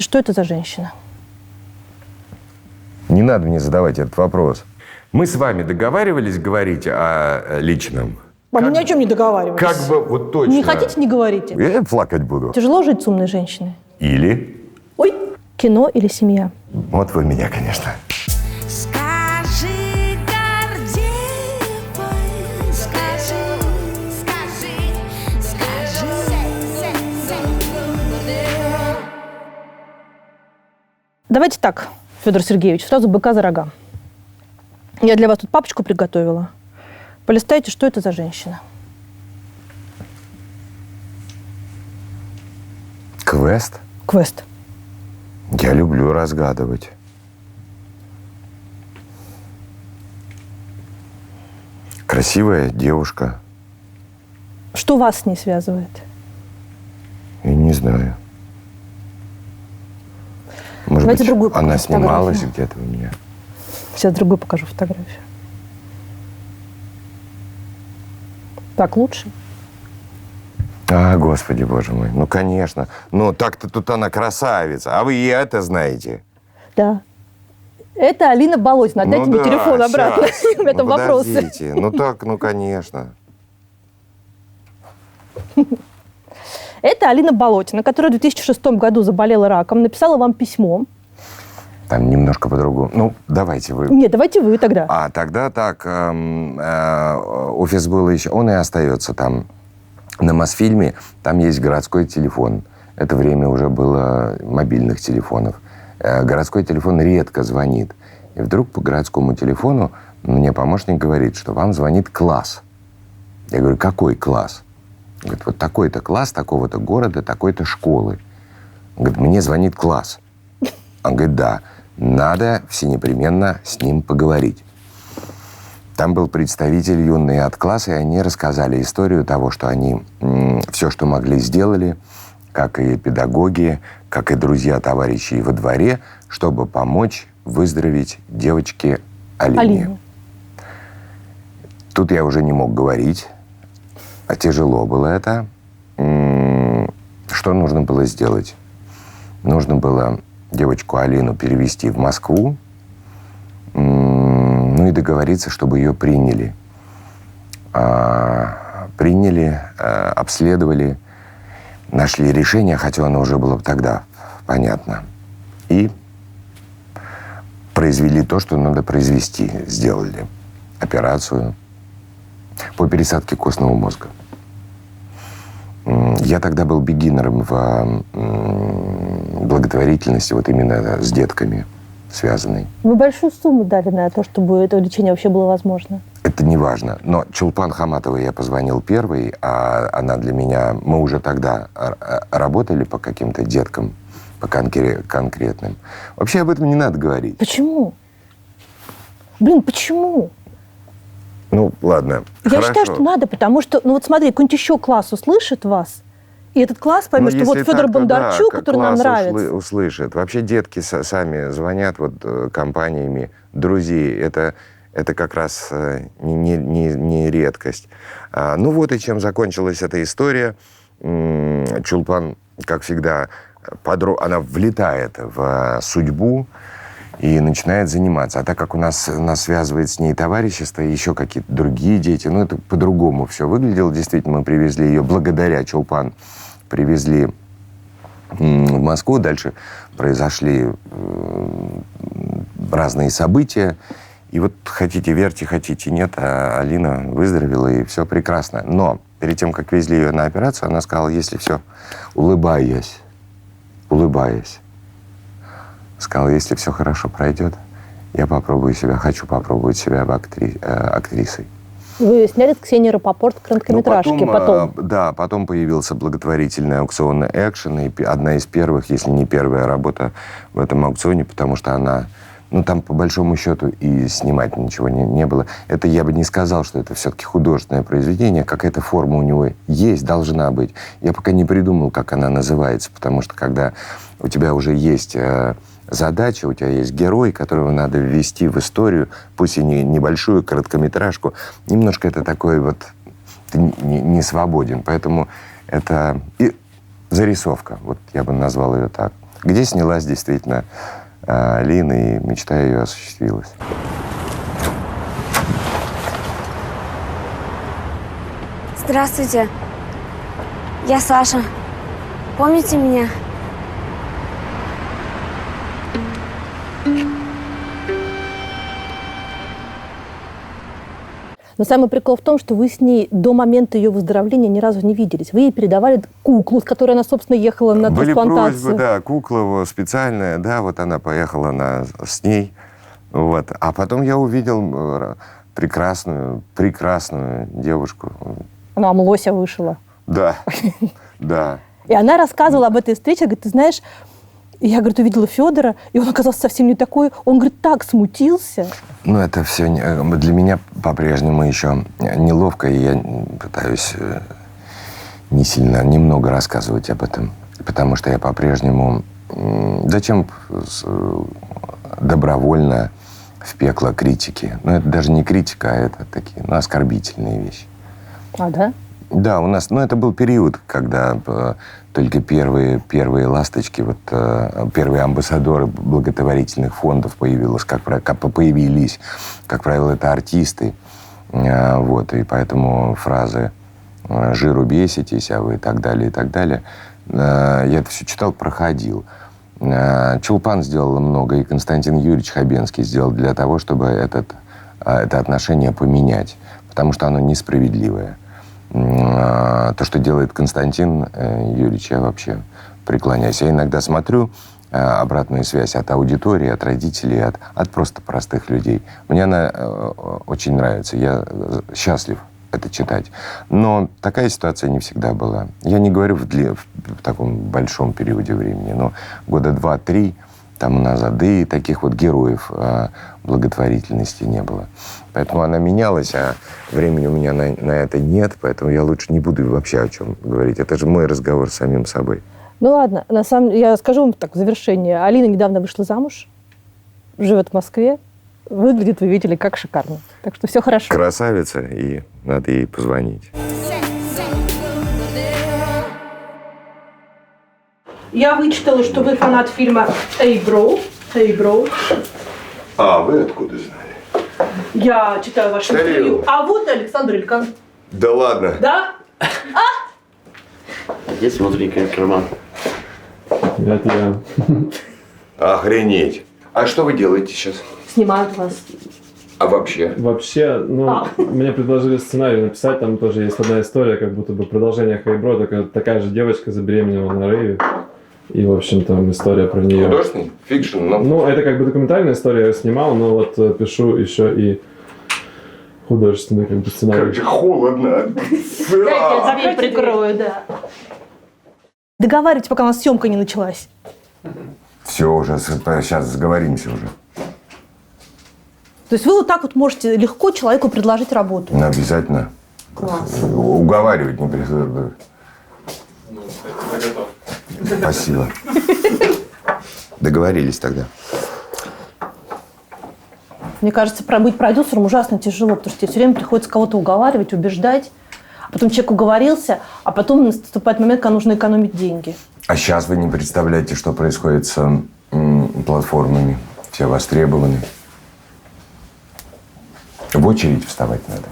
Что это за женщина? Не надо мне задавать этот вопрос. Мы с вами договаривались говорить о личном? Мы ни о чем не договаривались. Как бы вот точно. Не хотите, не говорите. Я плакать буду. Тяжело жить с умной женщиной? Или? Ой. Кино или семья? Вот вы меня, конечно. Скажи, Гордеевой, скажи. Давайте так, Федор Сергеевич, сразу быка за рога. Я для вас тут папочку приготовила. Полистайте, что это за женщина. Квест? Квест. Я люблю разгадывать. Красивая девушка. Что вас с ней связывает? Я не знаю. Может Давайте быть, другую покажу она снималась фотографию. где-то у меня. Сейчас другую покажу фотографию. Так лучше? А, Господи, Боже мой. Ну, конечно. Ну, так-то тут она красавица. А вы и это знаете. Да. Это Алина Болотина. Отдайте мне телефон обратно. щас. У меня там вопросы. Подождите. Ну, так, ну, конечно. Это Алина Болотина, которая в 2006 году заболела раком, написала вам письмо. Там немножко по-другому. Ну, давайте вы. Нет, давайте вы тогда. А тогда так, офис был еще, он и остается там. На Мосфильме там есть городской телефон. Это время уже было мобильных телефонов. Городской телефон редко звонит. И вдруг по городскому телефону мне помощник говорит, что вам звонит класс. Я говорю, какой класс? Он говорит, вот такой-то класс, такого-то города, такой-то школы. Он говорит, мне звонит класс. Он говорит, да, надо всенепременно с ним поговорить. Там был представитель юный от класса, и они рассказали историю того, что они все, что могли, сделали, как и педагоги, как и друзья, товарищи во дворе, чтобы помочь выздороветь девочке Алине. Тут я уже не мог говорить, а тяжело было это. Что нужно было сделать? Нужно было девочку Алину перевести в Москву, ну и договориться, чтобы ее приняли. Приняли, обследовали, нашли решение, хотя оно уже было тогда понятно. И произвели то, что надо произвести. Сделали операцию по пересадке костного мозга. Я тогда был бигинером в благотворительности, вот именно с детками связанной. Вы большую сумму дали на то, чтобы это лечение вообще было возможно? Это не важно. Но Чулпан Хаматовой я позвонил первой, а она для меня... Мы уже тогда работали по каким-то деткам, по конкретным. Вообще об этом не надо говорить. Почему? Блин, почему? Ну, ладно. Я хорошо. считаю, что надо, потому что, ну вот смотри, какой-нибудь еще класс услышит вас, и этот класс поймет, что вот Федор Бондарчук, да, который нам нравится. Услышит. Вообще детки сами звонят вот компаниями друзей. Это как раз не редкость. Ну вот и чем закончилась эта история. Чулпан, как всегда, она влетает в судьбу и начинает заниматься. А так как нас связывает с ней товарищество, еще какие-то другие дети, ну, это по-другому все выглядело. Действительно, мы привезли ее, благодаря Чулпан, привезли в Москву. Дальше произошли разные события. И вот хотите верьте, хотите нет, а Алина выздоровела, и все прекрасно. Но перед тем, как везли ее на операцию, она сказала, если все, улыбаясь, сказала, если все хорошо пройдет, я попробую себя, хочу попробовать себя актрисой. Вы сняли с Ксенией Рапопорт короткометражки потом? Да, потом появился благотворительный аукционный экшен, и одна из первых, если не первая работа в этом аукционе, потому что она, ну там по большому счету и снимать ничего не было. Это я бы не сказал, что это все-таки художественное произведение, какая-то форма у него есть, должна быть. Я пока не придумал, как она называется, потому что когда у тебя уже есть задача, у тебя есть герой, которого надо ввести в историю, пусть и небольшую короткометражку, немножко это такой вот, ты не свободен, поэтому это и зарисовка, вот я бы назвал ее так. где снялась действительно Лина, и мечта ее осуществилась. Здравствуйте. Я Саша. Помните меня? Но самый прикол в том, что вы с ней до момента ее выздоровления ни разу не виделись. Вы ей передавали куклу, с которой она, собственно, ехала на Были трансплантацию. просьбы, да, кукла его специальная, да, вот она поехала с ней. Вот. А потом я увидел прекрасную девушку. Она вам лося вышила. Да, да. И она рассказывала об этой встрече, говорит, ты знаешь, я, говорит, увидела Федора, и он оказался совсем не такой. Он, говорит, так смутился. Ну, это все для меня по-прежнему еще неловко, и я пытаюсь немного рассказывать об этом. Потому что я по-прежнему... Зачем добровольно в пекло критики? Ну, это даже не критика, а это такие, оскорбительные вещи. А, да? Да, у нас, это был период, когда только первые ласточки, первые амбассадоры благотворительных фондов появились, как правило, это артисты. И поэтому фразы «жиру беситесь», а вы и так далее, я это все читал, проходил. Чулпан сделала много, и Константин Юрьевич Хабенский сделал для того, чтобы это отношение поменять, потому что оно несправедливое. То, что делает Константин Юрьевич, я вообще преклоняюсь. Я иногда смотрю обратную связь от аудитории, от родителей, от просто простых людей. Мне она очень нравится. Я счастлив это читать. Но такая ситуация не всегда была. Я не говорю в таком большом периоде времени, но года 2-3 тому назад, да и таких вот героев благотворительности не было. Поэтому она менялась, а времени у меня на это нет, поэтому я лучше не буду вообще о чем говорить. Это же мой разговор с самим собой. Ну ладно, на самом деле, я скажу вам так в завершение. Алина недавно вышла замуж, живет в Москве, выглядит, вы видели, как шикарно. Так что все хорошо. Красавица, и надо ей позвонить. Я вычитала, что вы фанат фильма «Hey Bro». «Hey Bro». А вы откуда знали? Я читаю ваше интервью. А вот Александр Илькан. Да ладно? Да? Есть внутренний карман. Это я. Охренеть. А что вы делаете сейчас? Снимают вас. А вообще? Вообще, мне предложили сценарий написать, там тоже есть одна история, как будто бы продолжение Хайбро, такая же девочка забеременела на рейве. И, в общем, там история про нее. Художественный? Фикшн? Ну, это как бы документальная история, я снимал, но вот пишу еще и художественный как бы сценарий. Как же холодно. Я дверь прикрою, да. Договаривайте, пока у нас съемка не началась. Все уже, сейчас сговоримся уже. То есть вы вот так вот можете легко человеку предложить работу? Ну, обязательно. Класс. Уговаривать не приходится. Спасибо. Договорились тогда. Мне кажется, быть продюсером ужасно тяжело, потому что тебе все время приходится кого-то уговаривать, убеждать. А потом человек уговорился, а потом наступает момент, когда нужно экономить деньги. А сейчас вы не представляете, что происходит с платформами. Все востребованы. В очередь вставать надо.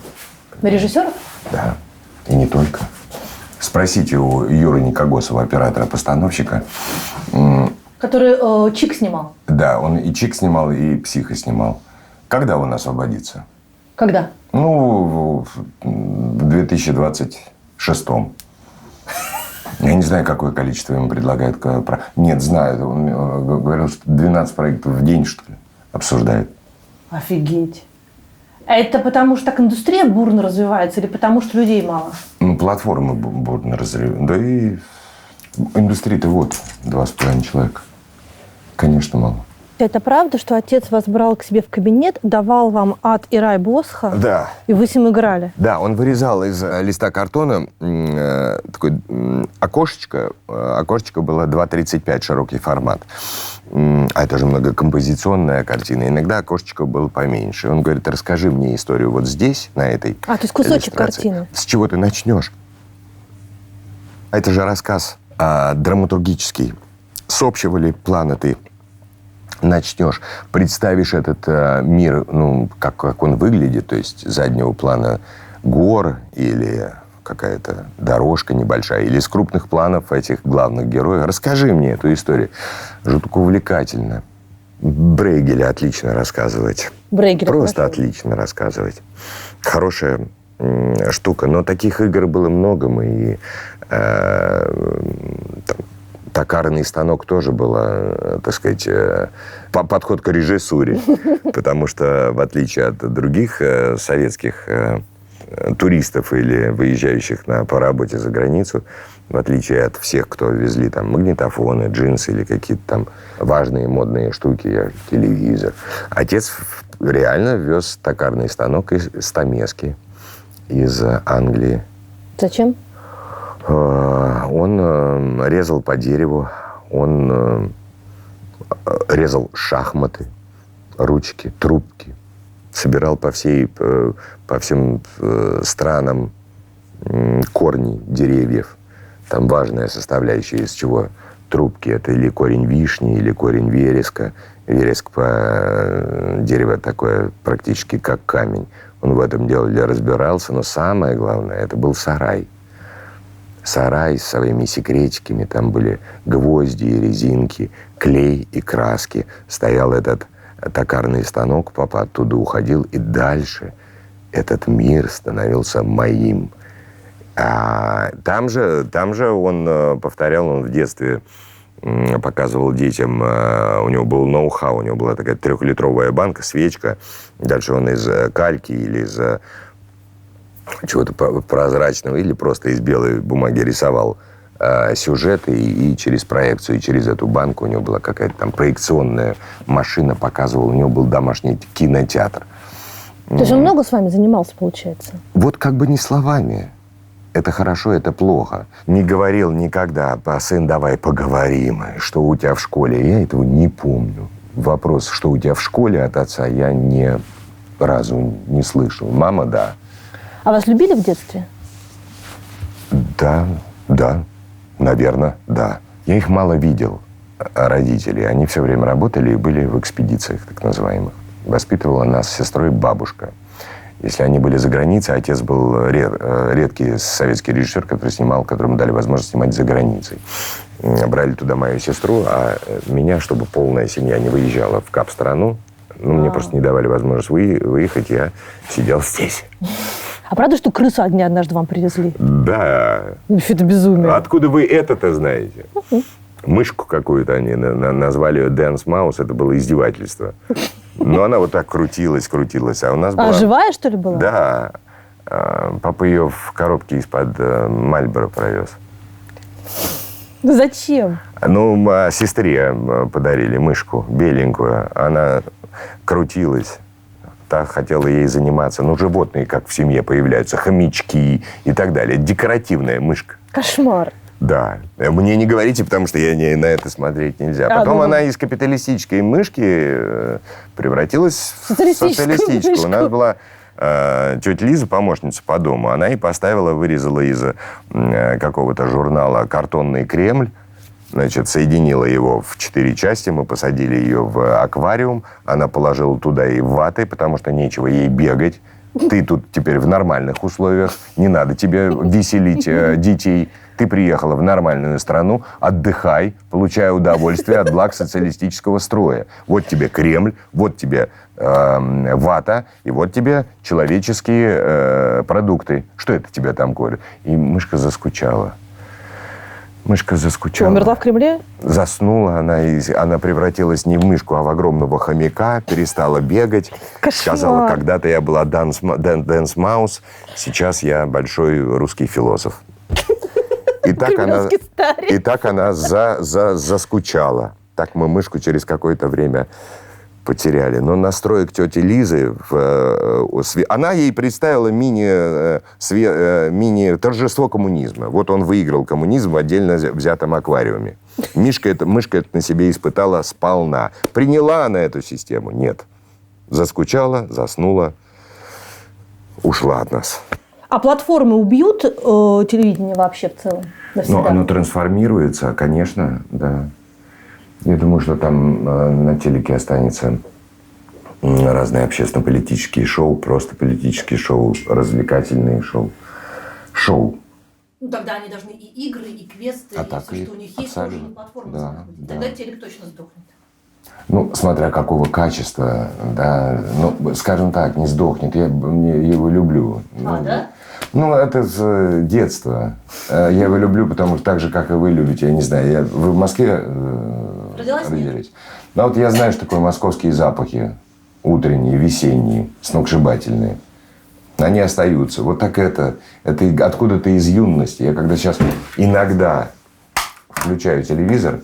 На режиссеров? Да. И не только. Спросите у Юры Никогосова, оператора-постановщика. Который Чик снимал. Да, он и Чик снимал, и Психа снимал. Когда он освободится? Когда? Ну, в 2026. Я не знаю, какое количество ему предлагают. Нет, знаю. Он говорил, что 12 проектов в день, что ли, обсуждает. Офигеть. А это потому, что так индустрия бурно развивается или потому, что людей мало? Ну, платформы бурно развиваются. Да и индустрия-то вот 2,5 человека. Конечно, мало. Это правда, что отец вас брал к себе в кабинет, давал вам ад и рай Босха? Да. И вы с ним играли? Да, он вырезал из листа картона такое окошечко. Окошечко было 2,35, широкий формат. А это же многокомпозиционная картина. Иногда окошечко было поменьше. Он говорит, расскажи мне историю вот здесь, на этой то есть кусочек иллюстрации. картины. С чего ты начнешь? А это же рассказ драматургический. с общего ли плана ты начнешь, представишь этот мир, ну, как он выглядит, то есть заднего плана гор или какая-то дорожка небольшая, или с крупных планов этих главных героев. Расскажи мне эту историю. Жутко увлекательно. Брейгеля отлично рассказывать. Брейгеля Просто хорошо. отлично рассказывать. Хорошая штука. Но таких игр было много. Мы токарный станок тоже было, так сказать, подход к режиссуре. Потому что, в отличие от других советских туристов или выезжающих по работе за границу, в отличие от всех, кто везли там магнитофоны, джинсы или какие-то там важные модные штуки, телевизор, отец реально вез токарный станок из Стамески, из Англии. Зачем? Он резал по дереву, он резал шахматы, ручки, трубки, собирал по всем странам корни деревьев. Там важная составляющая, из чего трубки. Это или корень вишни, или корень вереска. Вереск дерево такое практически как камень. Он в этом деле разбирался, но самое главное, это был сарай. Сарай с своими секретиками. Там были гвозди и резинки, клей и краски. Стоял этот токарный станок, папа оттуда уходил, и дальше этот мир становился моим. А там же он повторял, он в детстве показывал детям, у него был ноу-хау, у него была такая 3-литровая банка, свечка, дальше он из кальки или из чего-то прозрачного, или просто из белой бумаги рисовал сюжеты, и через проекцию, и через эту банку у него была какая-то там проекционная машина, показывала, у него был домашний кинотеатр. То есть он много с вами занимался, получается? Вот как бы не словами. Это хорошо, это плохо. Не говорил никогда: сын, давай поговорим, что у тебя в школе. Я этого не помню. Вопрос, что у тебя в школе от отца, я ни разу не слышал. Мама, да. А вас любили в детстве? Да, наверное, да. Я их мало видел, родителей. Они все время работали и были в экспедициях, так называемых. Воспитывала нас с сестрой бабушка. Если они были за границей, отец был редкий советский режиссер, которому дали возможность снимать за границей. Брали туда мою сестру, а меня, чтобы полная семья не выезжала в кап-страну, мне просто не давали возможность выехать, я сидел здесь. А правда, что крысу однажды вам привезли? Да. Это безумие. Откуда вы это-то знаете? Мышку какую-то они назвали ее Dance Mouse, это было издевательство. Но она вот так крутилась, а у нас была... А живая, что ли, была? Да. Папа ее в коробке из-под Мальборо провез. Зачем? Сестре подарили мышку беленькую. Она крутилась. Так хотела ей заниматься. Животные, как в семье, появляются. Хомячки и так далее. Декоративная мышка. Кошмар. Да. Мне не говорите, потому что на это смотреть нельзя. Потом она из капиталистической мышки превратилась в социалистическую. У нас была тетя Лиза, помощница по дому. Она и вырезала из какого-то журнала картонный Кремль. Соединила его в 4 части. Мы посадили ее в аквариум. Она положила туда и ваты, потому что нечего ей бегать. Ты тут теперь в нормальных условиях. Не надо тебе веселить детей. Ты приехала в нормальную страну, отдыхай, получай удовольствие от благ социалистического строя. Вот тебе Кремль, вот тебе вата, и вот тебе человеческие продукты. Что это тебя там кормят? И мышка заскучала. Что, умерла в Кремле? Заснула. Она превратилась не в мышку, а в огромного хомяка. Перестала бегать. Кошмар. Сказала, когда-то я была Dance Mouse, сейчас я большой русский философ. И так она заскучала. Так мы мышку через какое-то время потеряли. Но настроек тети Лизы... Она ей представила мини-торжество коммунизма. Вот он выиграл коммунизм в отдельно взятом аквариуме. Мышка это на себе испытала сполна. Приняла она эту систему? Нет. Заскучала, заснула, ушла от нас. А платформы убьют телевидение вообще в целом? Оно трансформируется, конечно, да. Я думаю, что там на телеке останется разные общественно-политические шоу, просто политические шоу, развлекательные шоу. Шоу. Ну, тогда они должны и игры, и квесты, и так все, и что у них есть, тоже на платформе. Да, Тогда телек точно сдохнет. Ну, смотря какого качества, да. Ну, скажем так, не сдохнет. Я его люблю. Да? Ну, это с детства. Я его люблю, потому что так же, как и вы любите. Я не знаю, вы в Москве родились? Да, вот я знаю, что такое московские запахи. Утренние, весенние, сногсшибательные. Они остаются. Вот так это откуда-то из юности. Я когда сейчас иногда включаю телевизор,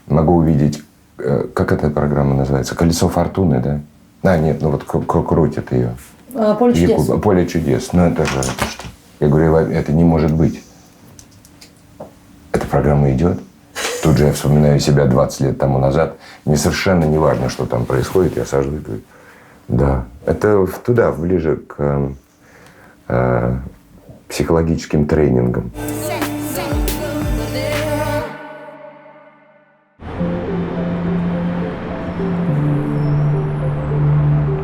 могу увидеть, как эта программа называется? «Колесо фортуны», да? А, нет, ну вот крутят ее. «Поле чудес». «Поле чудес». Ну, это же это что? Я говорю, это не может быть. Эта программа идет. Тут же я вспоминаю себя 20 лет тому назад. Мне совершенно не важно, что там происходит. Я сажусь и говорю, да. Это туда, ближе к психологическим тренингам.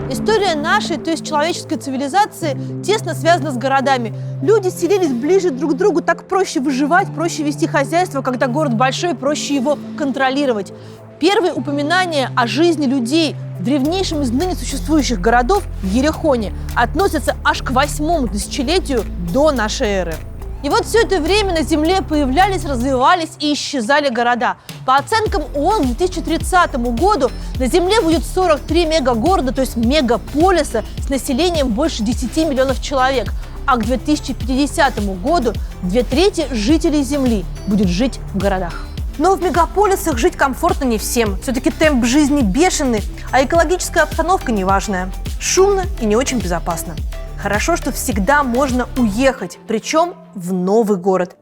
История нашей, то есть человеческой цивилизации, тесно связана с городами. Люди селились ближе друг к другу, так проще выживать, проще вести хозяйство, когда город большой, проще его контролировать. Первые упоминания о жизни людей в древнейшем из ныне существующих городов, Ерехоне, относятся аж к 8-му тысячелетию до нашей эры. И вот все это время на Земле появлялись, развивались и исчезали города. По оценкам ООН, к 2030 году на Земле будет 43 мегагорода, то есть мегаполиса с населением больше 10 миллионов человек. А к 2050 году 2/3 жителей Земли будет жить в городах. Но в мегаполисах жить комфортно не всем. Все-таки темп жизни бешеный, а экологическая обстановка неважная. Шумно и не очень безопасно. Хорошо, что всегда можно уехать, причем в новый город.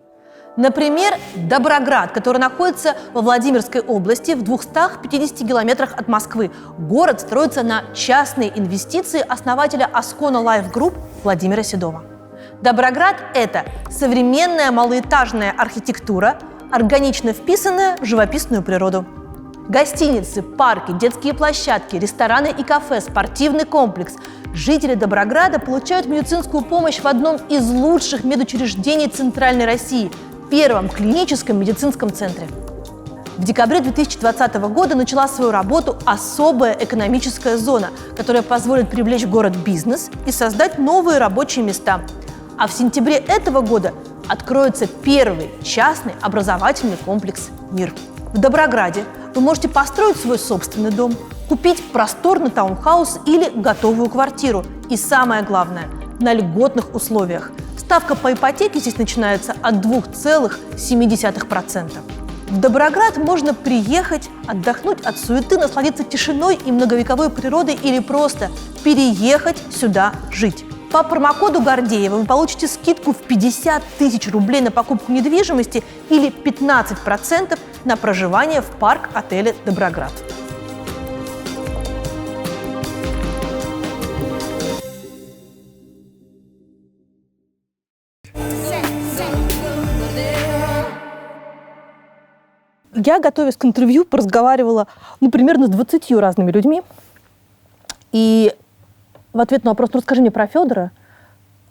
Например, Доброград, который находится во Владимирской области в 250 километрах от Москвы. Город строится на частные инвестиции основателя Ascona Life Group Владимира Седова. Доброград – это современная малоэтажная архитектура, органично вписанная в живописную природу. Гостиницы, парки, детские площадки, рестораны и кафе, спортивный комплекс. Жители Доброграда получают медицинскую помощь в одном из лучших медучреждений Центральной России – первом клиническом медицинском центре. В декабре 2020 года начала свою работу особая экономическая зона, которая позволит привлечь в город бизнес и создать новые рабочие места. А в сентябре этого года откроется первый частный образовательный комплекс «Мир». В Доброграде вы можете построить свой собственный дом, купить просторный таунхаус или готовую квартиру. И самое главное – на льготных условиях. Ставка по ипотеке здесь начинается от 2,7%. В Доброград можно приехать, отдохнуть от суеты, насладиться тишиной и многовековой природой или просто переехать сюда жить. По промокоду Гордеева вы получите скидку в 50 тысяч рублей на покупку недвижимости или 15% на проживание в парк-отеле «Доброград». Я, готовясь к интервью, поразговаривала, примерно с 20 разными людьми. И в ответ на вопрос, расскажи мне про Федора,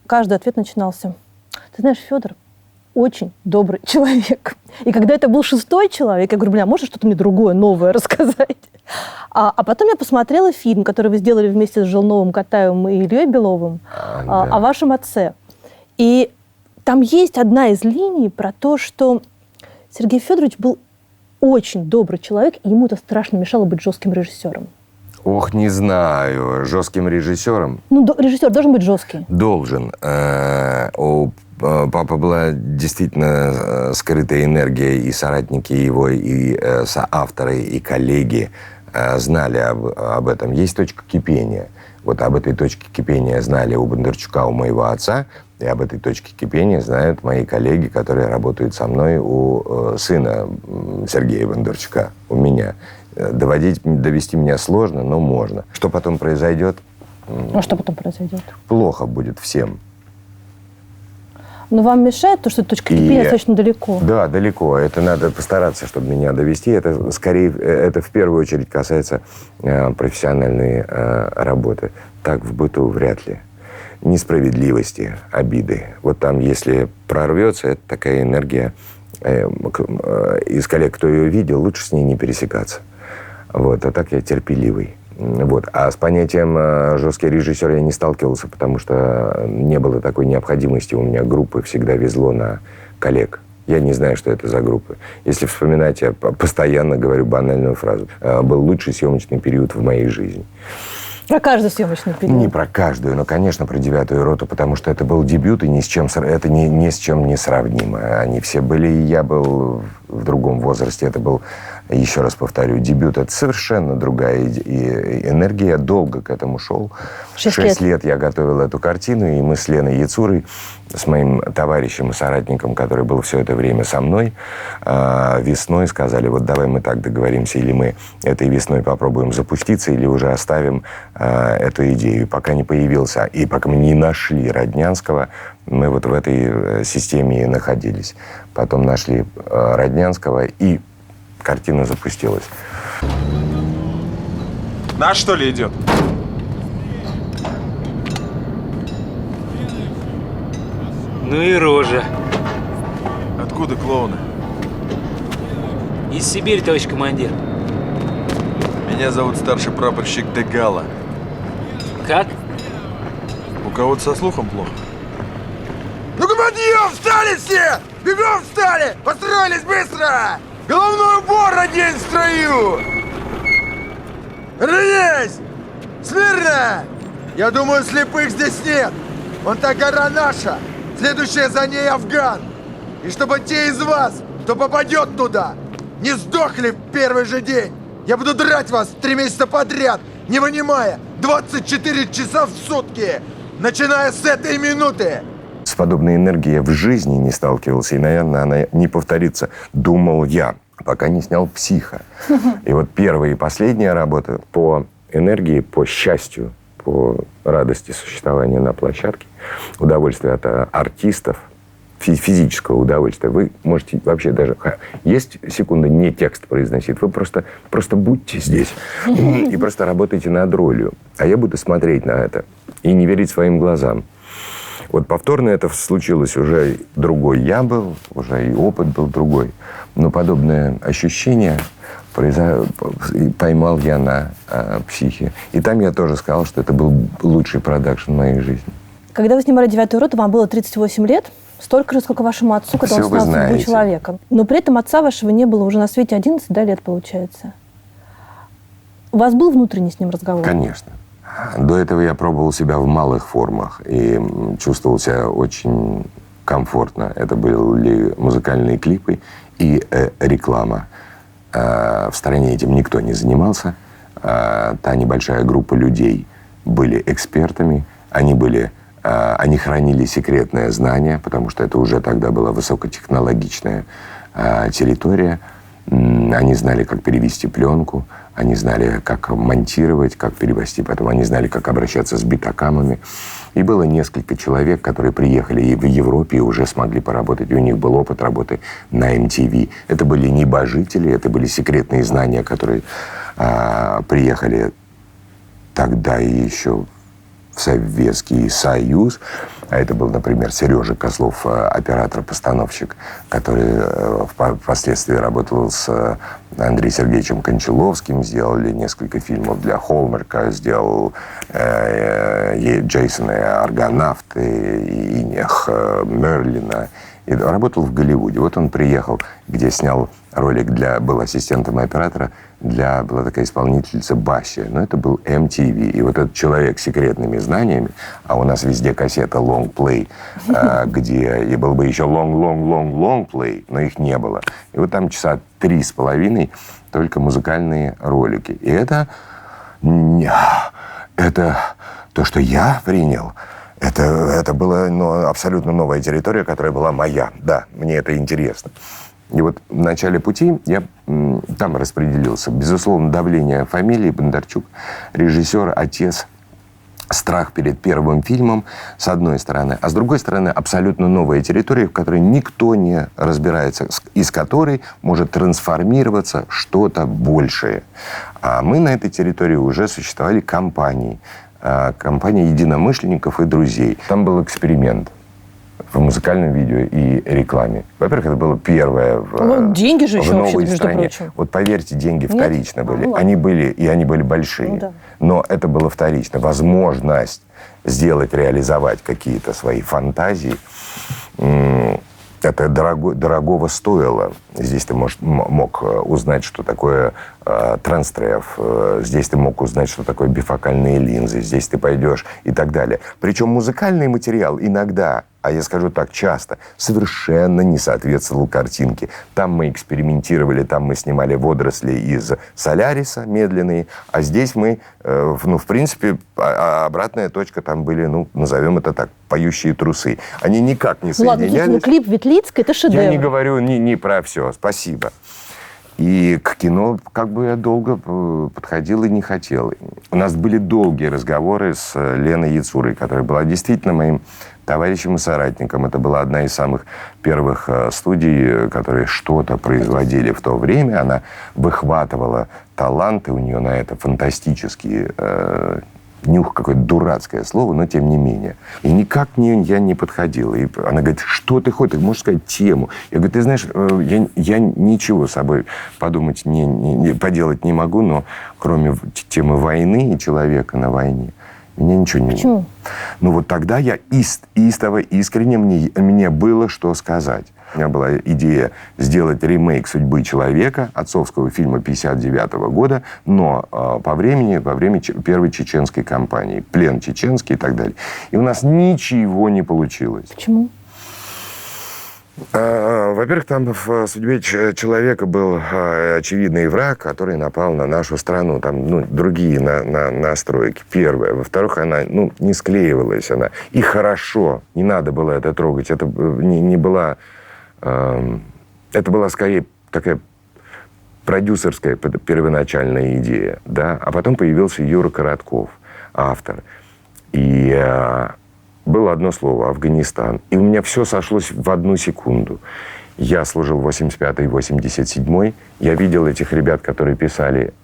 каждый ответ начинался. Ты знаешь, Федор очень добрый человек. И когда это был 6-й человек, я говорю, можешь что-то мне другое, новое рассказать? А потом я посмотрела фильм, который вы сделали вместе с Желновым, Катаевым и Ильей Беловым, о вашем отце. И там есть одна из линий про то, что Сергей Федорович был очень добрый человек, и ему это страшно мешало быть жестким режиссером. Ох, не знаю. Жестким режиссером? Режиссер должен быть жесткий. Должен. У папы была действительно скрытая энергия, и соратники его, и соавторы, и коллеги знали об этом. Есть точка кипения. Вот об этой точке кипения знали у Бондарчука, у моего отца, и об этой точке кипения знают мои коллеги, которые работают со мной, у сына Сергея Бондарчука, у меня. Довести меня сложно, но можно. Что потом произойдет? А что потом произойдет? Плохо будет всем. Но вам мешает то, что точка кипения достаточно далеко? Да, далеко. Это надо постараться, чтобы меня довести. Это скорее, это в первую очередь касается профессиональной работы. Так в быту вряд ли. Несправедливости, обиды. Вот там, если прорвется, это такая энергия. Из коллег, кто ее видел, лучше с ней не пересекаться. Вот. А так я терпеливый. Вот. А с понятием жесткий режиссер я не сталкивался, потому что не было такой необходимости. У меня группы всегда везло на коллег. Я не знаю, что это за группы. Если вспоминать, я постоянно говорю банальную фразу. Был лучший съемочный период в моей жизни. Про каждый съемочный период? Не про каждую, но, конечно, про 9-ю роту, потому что это был дебют, и ни с чем, это ни с чем не сравнимо. Они все были, и я был в другом возрасте. Это был, еще раз повторю, дебют. Это совершенно другая энергия. Я долго к этому шел. 6 лет я готовил эту картину, и мы с Леной Яцурой, с моим товарищем и соратником, который был все это время со мной, весной сказали, вот давай мы так договоримся, или мы этой весной попробуем запуститься, или уже оставим эту идею. Пока не появился, и пока мы не нашли Роднянского, мы вот в этой системе и находились. Потом нашли Роднянского, и картина запустилась. Наш, что ли, идет? Ну и рожа. Откуда клоуны? Из Сибири, товарищ командир. Меня зовут старший прапорщик Дегала. Как? У кого-то со слухом плохо. Ну-ка, подъем! Встали все! Бегом встали! Построились быстро! Головной убор одень в строю! Равняйсь! Смирно! Я думаю, слепых здесь нет. Вон та гора наша. Следующая за ней Афган. И чтобы те из вас, кто попадет туда, не сдохли в первый же день. Я буду драть вас 3 месяца подряд, не вынимая, 24 часа в сутки, начиная с этой минуты. С подобной энергией я в жизни не сталкивался, и, наверное, она не повторится, думал я, пока не снял «Психа». И вот первая и последняя работа по энергии, по счастью, по радости существования на площадке, удовольствие от артистов, физического удовольствия. Вы можете вообще даже... Есть секунда не текст произносить, вы просто будьте здесь и просто работайте над ролью. А я буду смотреть на это и не верить своим глазам. Вот повторно это случилось, уже другой я был, уже и опыт был другой. Но подобное ощущение поймал я на «Психе». И там я тоже сказал, что это был лучший продакшн в моей жизни. Когда вы снимали «9-ю роту», вам было 38 лет, столько же, сколько вашему отцу, когда он стал судьбой человека. Но при этом отца вашего не было уже на свете 11 лет, получается. У вас был внутренний с ним разговор? Конечно. До этого я пробовал себя в малых формах и чувствовал себя очень комфортно. Это были музыкальные клипы и реклама. В стране этим никто не занимался. Та небольшая группа людей были экспертами. Они хранили секретное знание, потому что это уже тогда была высокотехнологичная территория. Они знали, как перевести пленку, они знали, как монтировать, как перевести. Потом они знали, как обращаться с битакамами. И было несколько человек, которые приехали и в Европе и уже смогли поработать. И у них был опыт работы на MTV. Это были небожители, это были секретные знания, которые приехали тогда и еще в Советский Союз. А это был, например, Сережа Козлов, оператор-постановщик, который впоследствии работал с Андреем Сергеевичем Кончаловским. Сделали несколько фильмов для Hallmark, сделал Джейсона и Аргонавты, и Мерлина. И работал в Голливуде. Вот он приехал, где снял ролик был ассистентом оператора, была такая исполнительница Баси. Но это был MTV. И вот этот человек с секретными знаниями, а у нас везде кассета long play, где и был бы еще long play, но их не было. И вот там часа 3,5 только музыкальные ролики. И это то, что я принял. Это была абсолютно новая территория, которая была моя. Да, мне это интересно. И вот в начале пути я там распределился. Безусловно, давление фамилии Бондарчук, режиссер, отец, страх перед первым фильмом, с одной стороны, а с другой стороны, абсолютно новая территория, в которой никто не разбирается, из которой может трансформироваться что-то большее. А мы на этой территории уже существовали компании единомышленников и друзей. Там был эксперимент в музыкальном видео и рекламе. Во-первых, это было первое деньги же в еще новой вообще-то, между стране. прочим. Вот поверьте, деньги Нет? вторично были. ладно. Они были большие. Ну да. Но это было вторично. Возможность сделать, реализовать какие-то свои фантазии, это дорогого стоило. Здесь ты мог узнать, что такое транстреф, здесь ты мог узнать, что такое бифокальные линзы, здесь ты пойдешь и так далее. Причем музыкальный материал иногда, а я скажу так, часто, совершенно не соответствовал картинке. Там мы экспериментировали, там мы снимали водоросли из Соляриса медленные, а здесь мы, в принципе, обратная точка, там были, назовем это так, поющие трусы. Они никак не Ладно, соединялись. клип Ветлицкой, это шедевр. Я не говорю не про все, спасибо. И к кино как бы я долго подходил и не хотел. У нас были долгие разговоры с Леной Яцурой, которая была действительно моим товарищем и соратником. Это была одна из самых первых студий, которые что-то производили в то время. Она выхватывала таланты, у нее на это фантастические нюх, какое-то дурацкое слово, но тем не менее. И никак я не подходил. И она говорит, что ты хочешь? Ты можешь сказать тему. Я говорю, ты знаешь, я ничего с собой подумать, поделать не могу, но кроме темы войны и человека на войне, меня ничего не... Почему? Вот тогда я истово, искренне, мне было что сказать. У меня была идея сделать ремейк «Судьбы человека», отцовского фильма 1959 года, но во время первой чеченской кампании, плен чеченский и так далее. И у нас ничего не получилось. Почему? Во-первых, там в «Судьбе человека» был очевидный враг, который напал на нашу страну. Там другие настройки. Первое. Во-вторых, она не склеивалась. Она. И хорошо, не надо было это трогать. Это не была... Это была скорее такая продюсерская первоначальная идея. Да? А потом появился Юра Коротков, автор. И было одно слово – Афганистан. И у меня все сошлось в одну секунду. Я служил в 85-й, 87-й. Я видел этих ребят, которые писали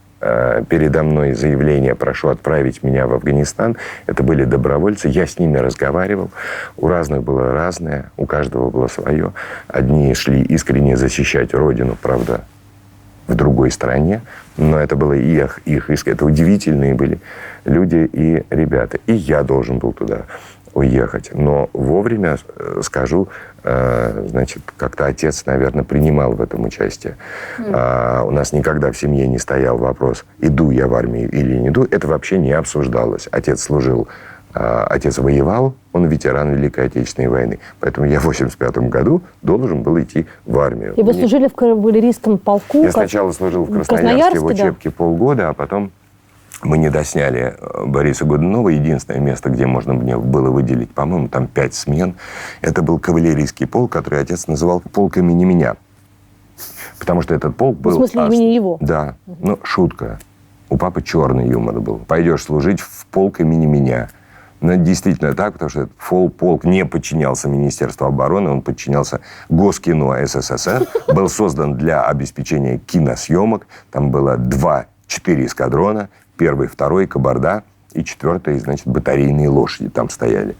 передо мной заявление «прошу отправить меня в Афганистан». Это были добровольцы. Я с ними разговаривал. У разных было разное, у каждого было свое. Одни шли искренне защищать Родину, правда, в другой стране. Но это было их иск. Это удивительные были люди и ребята. И я должен был туда уехать. Но вовремя, скажу, значит, как-то отец, наверное, принимал в этом участие. У нас никогда в семье не стоял вопрос, иду я в армию или не иду. Это вообще не обсуждалось. Отец служил, отец воевал, он ветеран Великой Отечественной войны. Поэтому я в 85-м году должен был идти в армию. И вы служили в кавалерийском полку? Я сначала служил в Красноярске в учебке полгода, а потом мы не досняли Бориса Годунова. Единственное место, где можно мне было выделить, по-моему, там 5 смен. Это был кавалерийский полк, который отец называл полк имени меня. Потому что этот полк был... В смысле, имени его? Да. Шутка. У папы черный юмор был. Пойдешь служить в полк имени меня. Но это действительно так, потому что этот полк не подчинялся Министерству обороны, он подчинялся Госкину СССР. Был создан для обеспечения киносъемок. Там было 4 эскадрона. 1-й, 2-й, Кабарда, и 4-й, значит, батарейные лошади там стояли.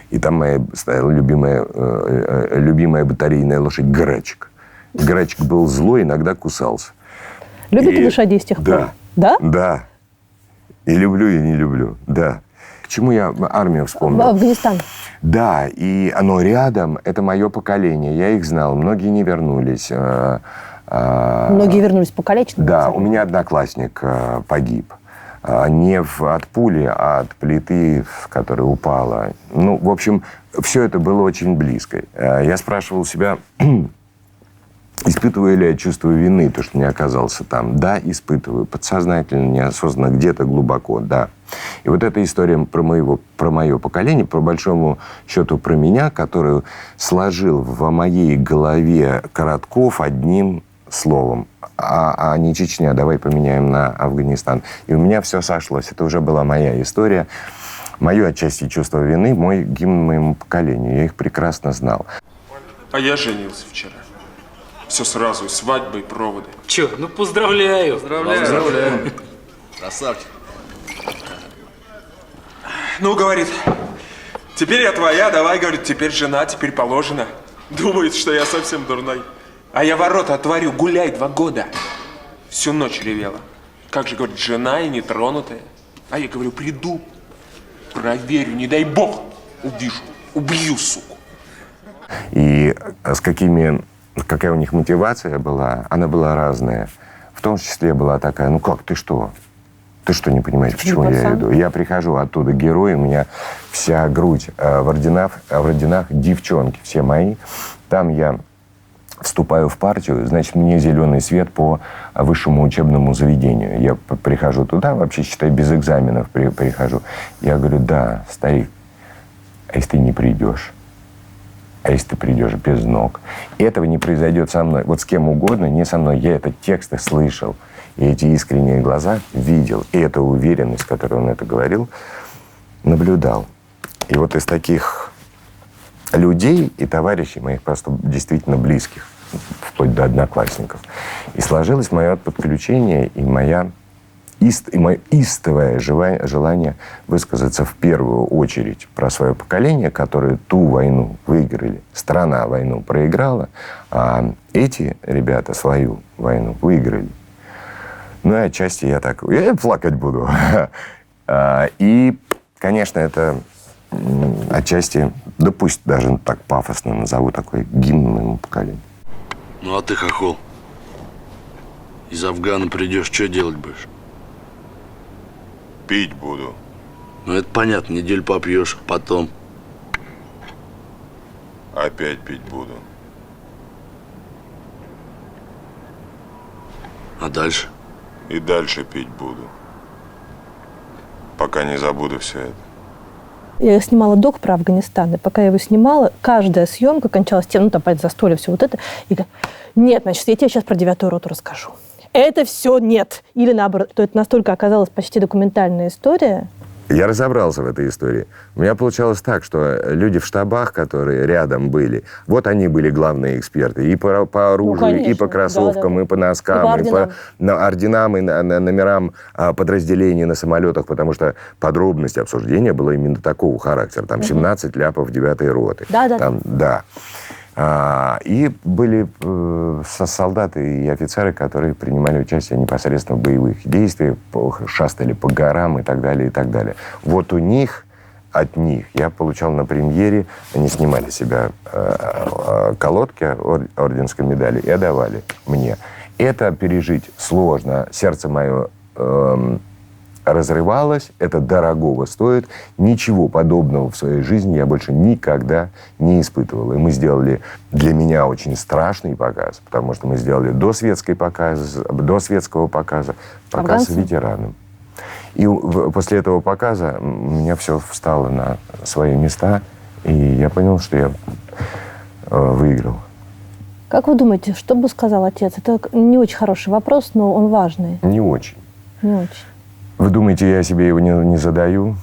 И там моя стояла любимая батарейная лошадь Грачик. Грачик был злой, иногда кусался. Любите лошадей с тех пор? Да. Да? Да. И люблю, и не люблю. Да. К чему я армию вспомнил? Афганистан. Да, и оно рядом, это мое поколение. Я их знал, многие не вернулись. Многие вернулись покалеченными. Да, у меня одноклассник погиб. Не от пули, а от плиты, которая упала. В общем, все это было очень близко. Я спрашивал себя, испытываю ли я чувство вины, то, что не оказался там. Да, испытываю. Подсознательно, неосознанно, где-то глубоко, да. И вот эта история про мое поколение, по большому счету про меня, которую сложил в моей голове Коротков одним словом. А не Чечня, давай поменяем на Афганистан. И у меня все сошлось. Это уже была моя история. Мое отчасти чувство вины, мой гимн моему поколению. Я их прекрасно знал. А я женился вчера. Все сразу, и свадьба, и проводы. Чё, ну поздравляю. Поздравляю. Красавчик. Ну, говорит, теперь я твоя, давай, говорит, теперь жена, теперь положено. Думает, что я совсем дурной. А я ворота отворю, гуляй 2 года. Всю ночь ревела. Как же, говорит, жена и нетронутая. А я говорю, приду, проверю, не дай бог, увижу, убью, суку. И какая у них мотивация была, она была разная. В том числе была такая, ну как, ты что? Ты что не понимаешь, почему я иду? Я прихожу оттуда герой, у меня вся грудь в орденах девчонки, все мои. Там я вступаю в партию, значит, мне зеленый свет по высшему учебному заведению. Я прихожу туда, вообще, считай, без экзаменов прихожу. Я говорю, да, старик, а если ты не придешь? А если ты придешь без ног? Этого не произойдет со мной. Вот с кем угодно, не со мной. Я этот текст и слышал. И эти искренние глаза видел. И эта уверенность, с которой он это говорил, наблюдал. И вот из таких людей и товарищей моих просто действительно близких, вплоть до одноклассников. И сложилось мое подключение и мое истовое желание высказаться в первую очередь про свое поколение, которое ту войну выиграли. Страна войну проиграла, а эти ребята свою войну выиграли. Ну и отчасти я плакать буду. И, конечно, это отчасти, да пусть даже так пафосно назову, такой гимн моему поколению. Ну а ты, хохол, из Афгана придешь, что делать будешь? Пить буду. Ну это понятно, неделю попьешь, потом. Опять пить буду. А дальше? И дальше пить буду. Пока не забуду все это. Я снимала док про Афганистан, и пока я его снимала, каждая съемка кончалась тем, ну, там, опять застолье, все вот это. И говорю, нет, значит, я тебе сейчас про 9-ю роту расскажу. Это все нет. Или наоборот, то это настолько оказалась почти документальная история. Я разобрался в этой истории. У меня получалось так, что люди в штабах, которые рядом были, вот они были главные эксперты. И по оружию, конечно, и по кроссовкам, да. и по носкам, и по орденам, и номерам подразделений на самолетах, потому что подробности обсуждения было именно такого характера. Там 17 ляпов 9-й роты. Да. И были солдаты и офицеры, которые принимали участие непосредственно в боевых действиях, шастали по горам и так далее, и так далее. Вот от них я получал на премьере, они снимали себя колодки орденской медали и отдавали мне. Это пережить сложно. Сердце мое разрывалось, это дорогого стоит. Ничего подобного в своей жизни я больше никогда не испытывал. И мы сделали для меня очень страшный показ, потому что мы сделали досветского показа показ ветеранам. И после этого показа у меня все встало на свои места, и я понял, что я выиграл. Как вы думаете, что бы сказал отец? Это не очень хороший вопрос, но он важный. Не очень. Не очень. Вы думаете, я себе его не задаю?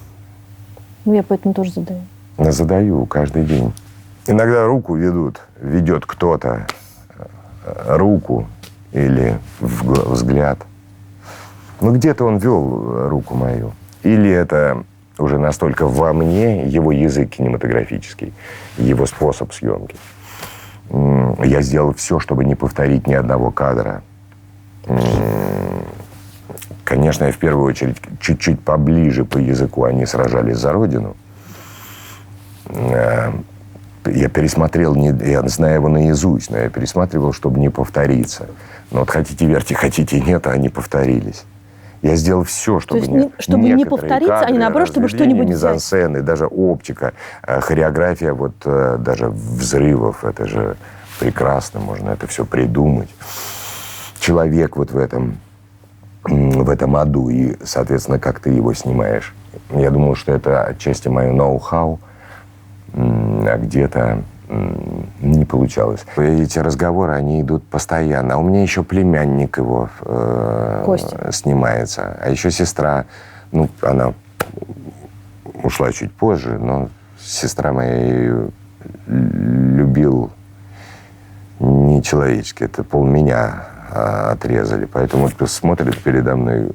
Ну, я поэтому тоже задаю. Задаю каждый день. Иногда руку ведет кто-то, руку или взгляд. Ну, где-то он вел руку мою. Или это уже настолько во мне его язык кинематографический, его способ съемки. Я сделал все, чтобы не повторить ни одного кадра. Конечно, я в первую очередь чуть-чуть поближе по языку они сражались за Родину. Я пересмотрел, я знаю его наизусть, но я пересматривал, чтобы не повториться. Но вот хотите верьте, хотите нет, а они повторились. Я сделал все, чтобы чтобы не повториться, а не наоборот, чтобы что-нибудь взять. Мизансцены, даже оптика, хореография, вот даже взрывов, это же прекрасно, можно это все придумать. Человек вот в этом аду, и, соответственно, как ты его снимаешь. Я думал, что это отчасти мое ноу-хау, а где-то не получалось. Эти разговоры, они идут постоянно. А у меня еще племянник его снимается. А еще сестра, она ушла чуть позже, но сестра моя ее любил нечеловечески. Это пол меня отрезали. Поэтому вот смотрит передо мной,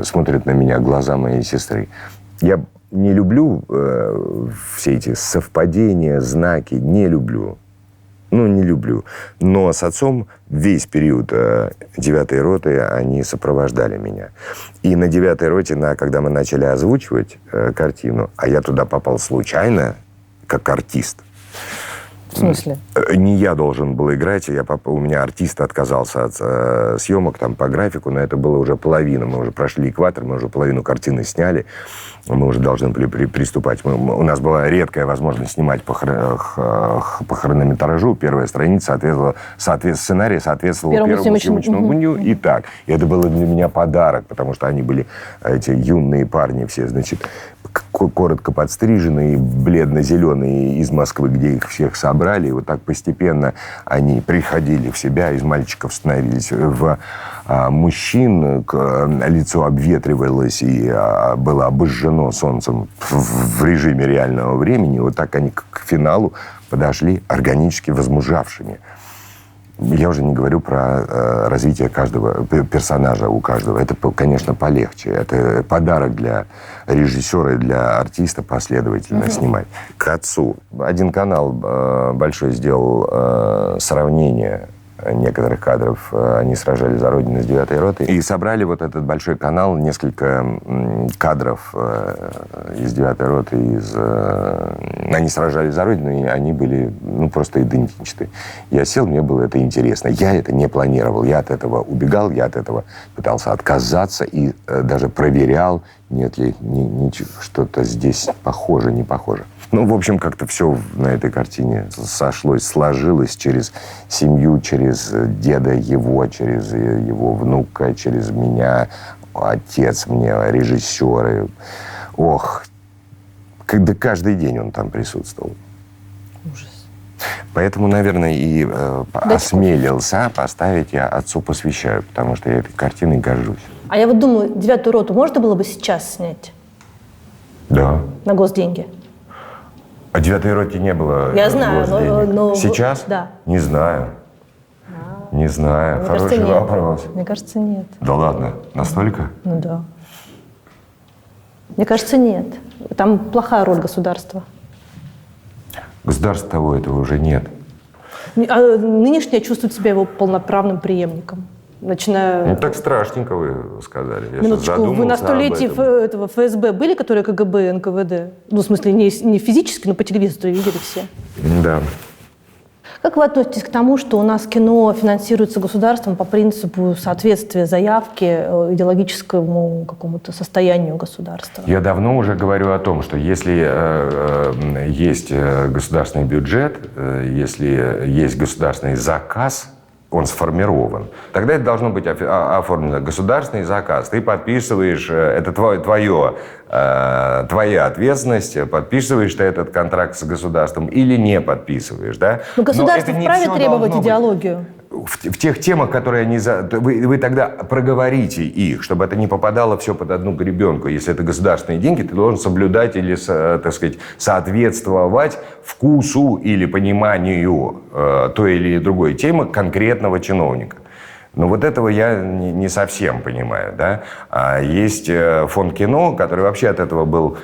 смотрит на меня глаза моей сестры. Я не люблю все эти совпадения, знаки. Не люблю. Ну, не люблю. Но с отцом весь период 9-й роты они сопровождали меня. И на 9-й роте, когда мы начали озвучивать картину, а я туда попал случайно, как артист. В смысле? Не я должен был играть, у меня артист отказался от съемок там, по графику, но это было уже половина. Мы уже прошли экватор, мы уже половину картины сняли, мы уже должны были приступать. У нас была редкая возможность снимать по хронометражу. Первая страница сценарий соответствовал первому съемочному дню. И так. И это было для меня подарок, потому что они были, эти юные парни все, значит, коротко подстриженные, бледно-зеленые из Москвы, где их всех собрали. И вот так постепенно они приходили в себя, из мальчиков становились в мужчин, лицо обветривалось и было обожжено солнцем в режиме реального времени. Вот так они к финалу подошли органически возмужавшими. Я уже не говорю про развитие каждого персонажа у каждого. Это, конечно, полегче. Это подарок для режиссера и для артиста последовательно снимать. К отцу. Один канал большой сделал сравнение некоторых кадров. Они сражались за Родину с 9-й роты. И собрали вот этот большой канал, несколько кадров из 9-й роты. Они сражались за Родину, и они были просто идентичны. Я сел, мне было это интересно. Я это не планировал. Я от этого убегал, я от этого пытался отказаться и даже проверял, нет ли что-то здесь похоже, не похоже. В общем, как-то все на этой картине сошлось, сложилось через семью, через деда его, через его внука, через меня, отец мне, режиссеры. Ох, когда каждый день он там присутствовал. Ужас. Поэтому, наверное, и осмелился поставить «Я отцу посвящаю», потому что я этой картиной горжусь. А я вот думаю, 9-ю роту можно было бы сейчас снять? Да. На госденьги? А 9-й роте не было. Я знаю, но... Сейчас? Да. Не знаю. Не знаю. Мне Хороший кажется, нет. вопрос. Мне кажется, нет. Да ладно? Настолько? Ну да. Мне кажется, нет. Там плохая роль государства. Государства того этого уже нет. А нынешнее чувствует себя его полноправным преемником. Начиная... Так страшненько вы сказали. Я Минуточку, вы на столетии этого ФСБ были, которые КГБ, НКВД? В смысле, не физически, но по телевизору видели все. Да. Как вы относитесь к тому, что у нас кино финансируется государством по принципу соответствия заявки идеологическому какому-то состоянию государства? Я давно уже говорю о том, что если есть государственный бюджет, если есть государственный заказ, он сформирован. Тогда это должно быть оформлено. Государственный заказ. Ты подписываешь, это твоя ответственность, подписываешь ты этот контракт с государством или не подписываешь. Да? Но государство вправе требовать идеологию. В тех темах, которые они... Вы тогда проговорите их, чтобы это не попадало все под одну гребенку. Если это государственные деньги, ты должен соблюдать или, так сказать, соответствовать вкусу или пониманию той или другой темы конкретного чиновника. Но вот этого я не совсем понимаю. Да? А есть фонд кино, который вообще от этого был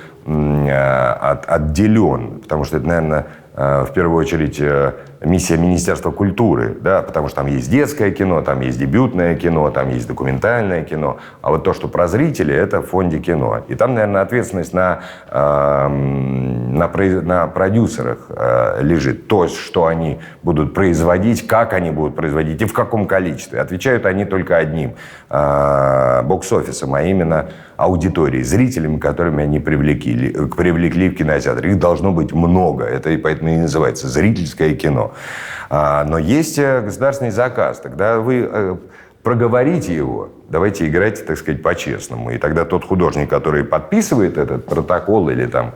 отделен, потому что это, наверное, в первую очередь миссия Министерства культуры, да, потому что там есть детское кино, там есть дебютное кино, там есть документальное кино, а вот то, что про зрителей, это в фонде кино. И там, наверное, ответственность на продюсерах лежит. То, что они будут производить, как они будут производить и в каком количестве. Отвечают они только одним бокс-офисом, а именно аудиторией, зрителями, которыми они привлекли в кинотеатр. Их должно быть много. Это и поэтому и называется зрительское кино. Но есть государственный заказ. Тогда вы проговорите его. Давайте играть, так сказать, по-честному. И тогда тот художник, который подписывает этот протокол или там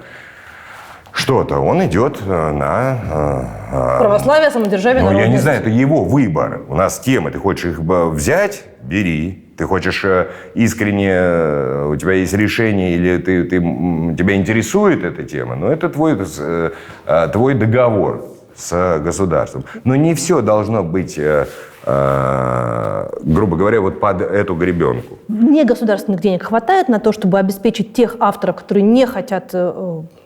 что-то, он идет на... Православие, самодержавие, я не народность. знаю, это его выбор. У нас темы. Ты хочешь их взять? Бери. Ты хочешь искренне, у тебя есть решение, или тебя интересует эта тема, но это твой договор с государством. Но не все должно быть, грубо говоря, вот под эту гребенку. Мне государственных денег хватает на то, чтобы обеспечить тех авторов, которые не хотят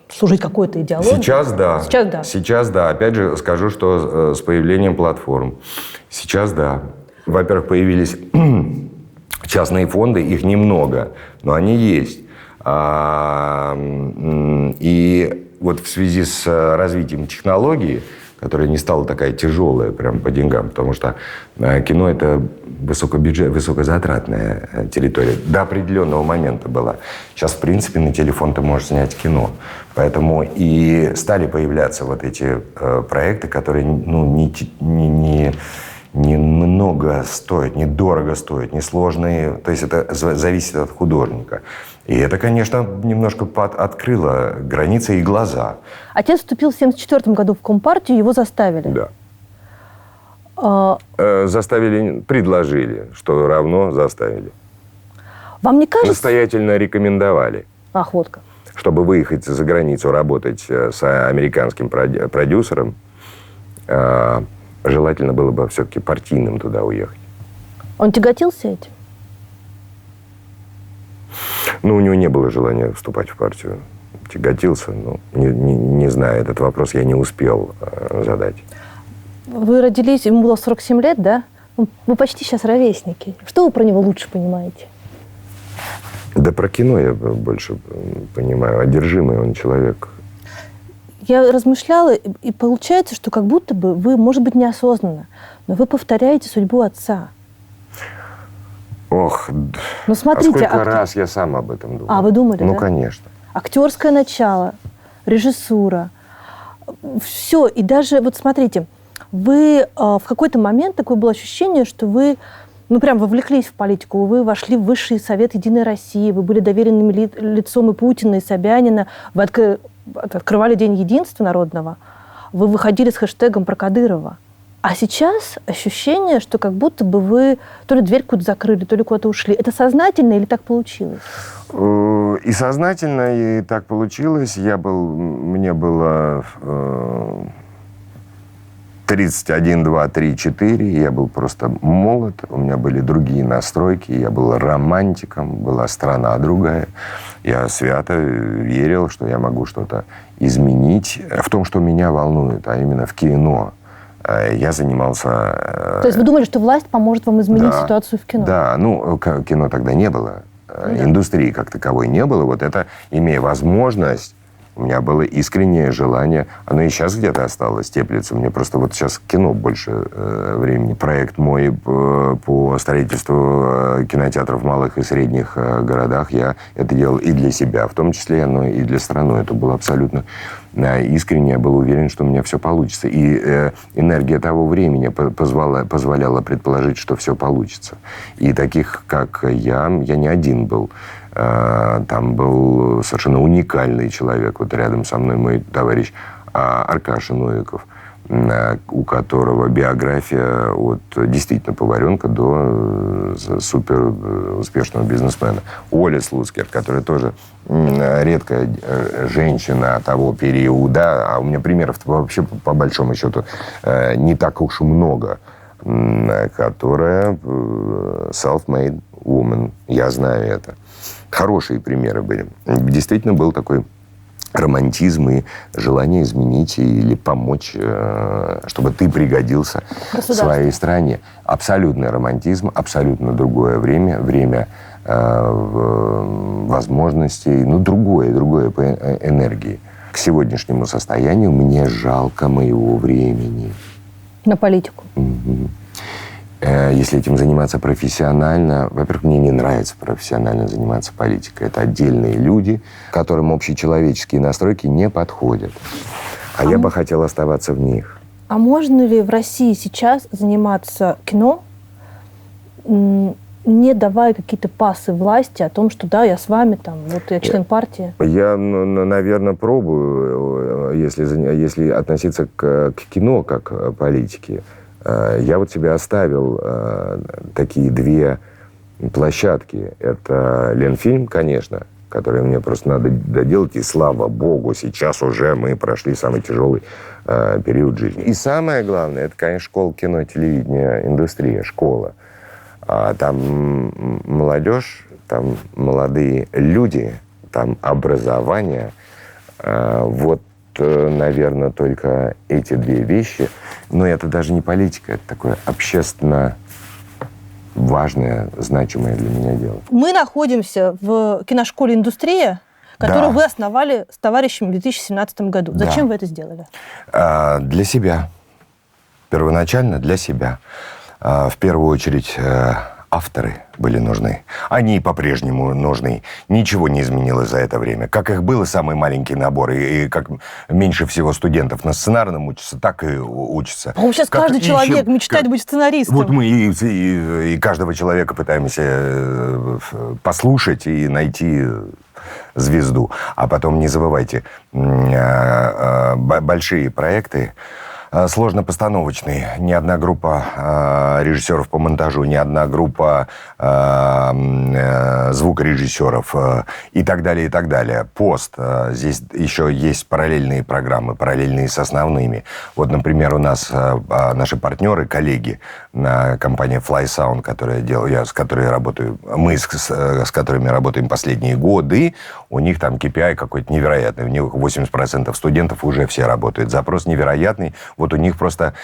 служить какой-то идеологии? Сейчас да. Сейчас да. Сейчас да. Опять же скажу, что с появлением платформ. Сейчас да. Во-первых, появились частные фонды, их немного, но они есть. И вот в связи с развитием технологий, которая не стала такая тяжелая прям по деньгам, потому что кино – это высокозатратная территория. До определенного момента была. Сейчас, в принципе, на телефон ты можешь снять кино. Поэтому и стали появляться вот эти проекты, которые не много стоят, недорого стоят, несложные. То есть это зависит от художника. И это, конечно, немножко открыло границы и глаза. Отец вступил в 1974 году в Компартию, его заставили. Да. Заставили, предложили, что равно заставили. Вам не кажется... Настоятельно рекомендовали. Ах, вот как. Чтобы выехать за границу, работать с американским продюсером, желательно было бы все-таки партийным туда уехать. Он тяготился этим? Ну, у него не было желания вступать в партию. Тяготился, но не знаю, этот вопрос я не успел задать. Вы родились, ему было 47 лет, да? Вы почти сейчас ровесники. Что вы про него лучше понимаете? Да про кино я больше понимаю. Одержимый он человек. Я размышляла, и получается, что как будто бы вы, может быть, неосознанно, но вы повторяете судьбу отца. Ох, ну, смотрите, сколько раз я сам об этом думал. А, вы думали, Ну, да? конечно. Актерское начало, режиссура, все. И даже, вот смотрите, вы в какой-то момент такое было ощущение, что вы, ну, прям вовлеклись в политику, вы вошли в Высший Совет Единой России, вы были доверенным лицом и Путина, и Собянина, вы открывали День единства народного, вы выходили с хэштегом про Кадырова. А сейчас ощущение, что как будто бы вы то ли дверь куда-то закрыли, то ли куда-то ушли. Это сознательно или так получилось? И сознательно, и так получилось. Мне было 31, 2, 3, 4. Я был просто молод. У меня были другие настройки. Я был романтиком. Была страна другая. Я свято верил, что я могу что-то изменить в том, что меня волнует, а именно в кино. Я занимался... То есть вы думали, что власть поможет вам изменить ситуацию в кино? Да, ну, кино тогда не было. Индустрии как таковой не было. Вот это, имея возможность, у меня было искреннее желание. Оно и сейчас где-то осталось, теплится. Мне просто вот сейчас кино больше времени. Проект мой по строительству кинотеатров в малых и средних городах. Я это делал и для себя, в том числе, но и для страны. Это было абсолютно искренне. Я был уверен, что у меня все получится. И энергия того времени позволяла предположить, что все получится. И таких, как я не один был. Там был совершенно уникальный человек. Вот рядом со мной мой товарищ Аркаша Новиков, у которого биография от действительно поваренка до супер успешного бизнесмена. Оля Слуцкер, которая тоже редкая женщина того периода. А у меня примеров вообще, по большому счету, не так уж и много. Которая self-made woman. Я знаю это. Хорошие примеры были. Действительно был такой романтизм и желание изменить или помочь, чтобы ты пригодился своей стране. Абсолютный романтизм, абсолютно другое время возможностей, ну, другое по энергии. К сегодняшнему состоянию мне жалко моего времени. На политику? Если этим заниматься профессионально, во-первых, мне не нравится профессионально заниматься политикой. Это отдельные люди, которым общечеловеческие настройки не подходят. А я бы хотел оставаться в них. А можно ли в России сейчас заниматься кино, не давая какие-то пасы власти о том, что да, я с вами, там, вот я член партии? Я, наверное, пробую, если относиться к кино как к политике. Я вот себе оставил такие две площадки. Это Ленфильм, конечно, который мне просто надо доделать. И слава богу, сейчас уже мы прошли самый тяжелый период жизни. И самое главное, это, конечно, школа кино, телевидения, индустрия, школа. Там молодежь, там молодые люди, там образование. Вот, наверное, только эти две вещи. Но это даже не политика, это такое общественно важное, значимое для меня дело. Мы находимся в киношколе «Индустрия», которую Да. вы основали с товарищами в 2017 году. Да. Зачем вы это сделали? Для себя. Первоначально для себя. В первую очередь авторы были нужны. Они по-прежнему нужны. Ничего не изменилось за это время. Как их было, самый маленький набор, и как меньше всего студентов на сценарном учатся, так и учатся. По-моему, сейчас Как каждый ищем- человек мечтает быть сценаристом. Вот мы и каждого человека пытаемся послушать и найти звезду. А потом не забывайте, большие проекты, сложно-постановочные. Ни одна группа режиссеров по монтажу, ни одна группа звукорежиссеров и так далее, и так далее. Пост. Здесь еще есть параллельные программы, параллельные с основными. Вот, например, у нас наши партнеры, коллеги на компании Fly Sound, с которой я работаю, мы с которыми работаем последние годы, у них там KPI какой-то невероятный. У них 80% студентов уже все работают. Запрос невероятный. Вот у них просто,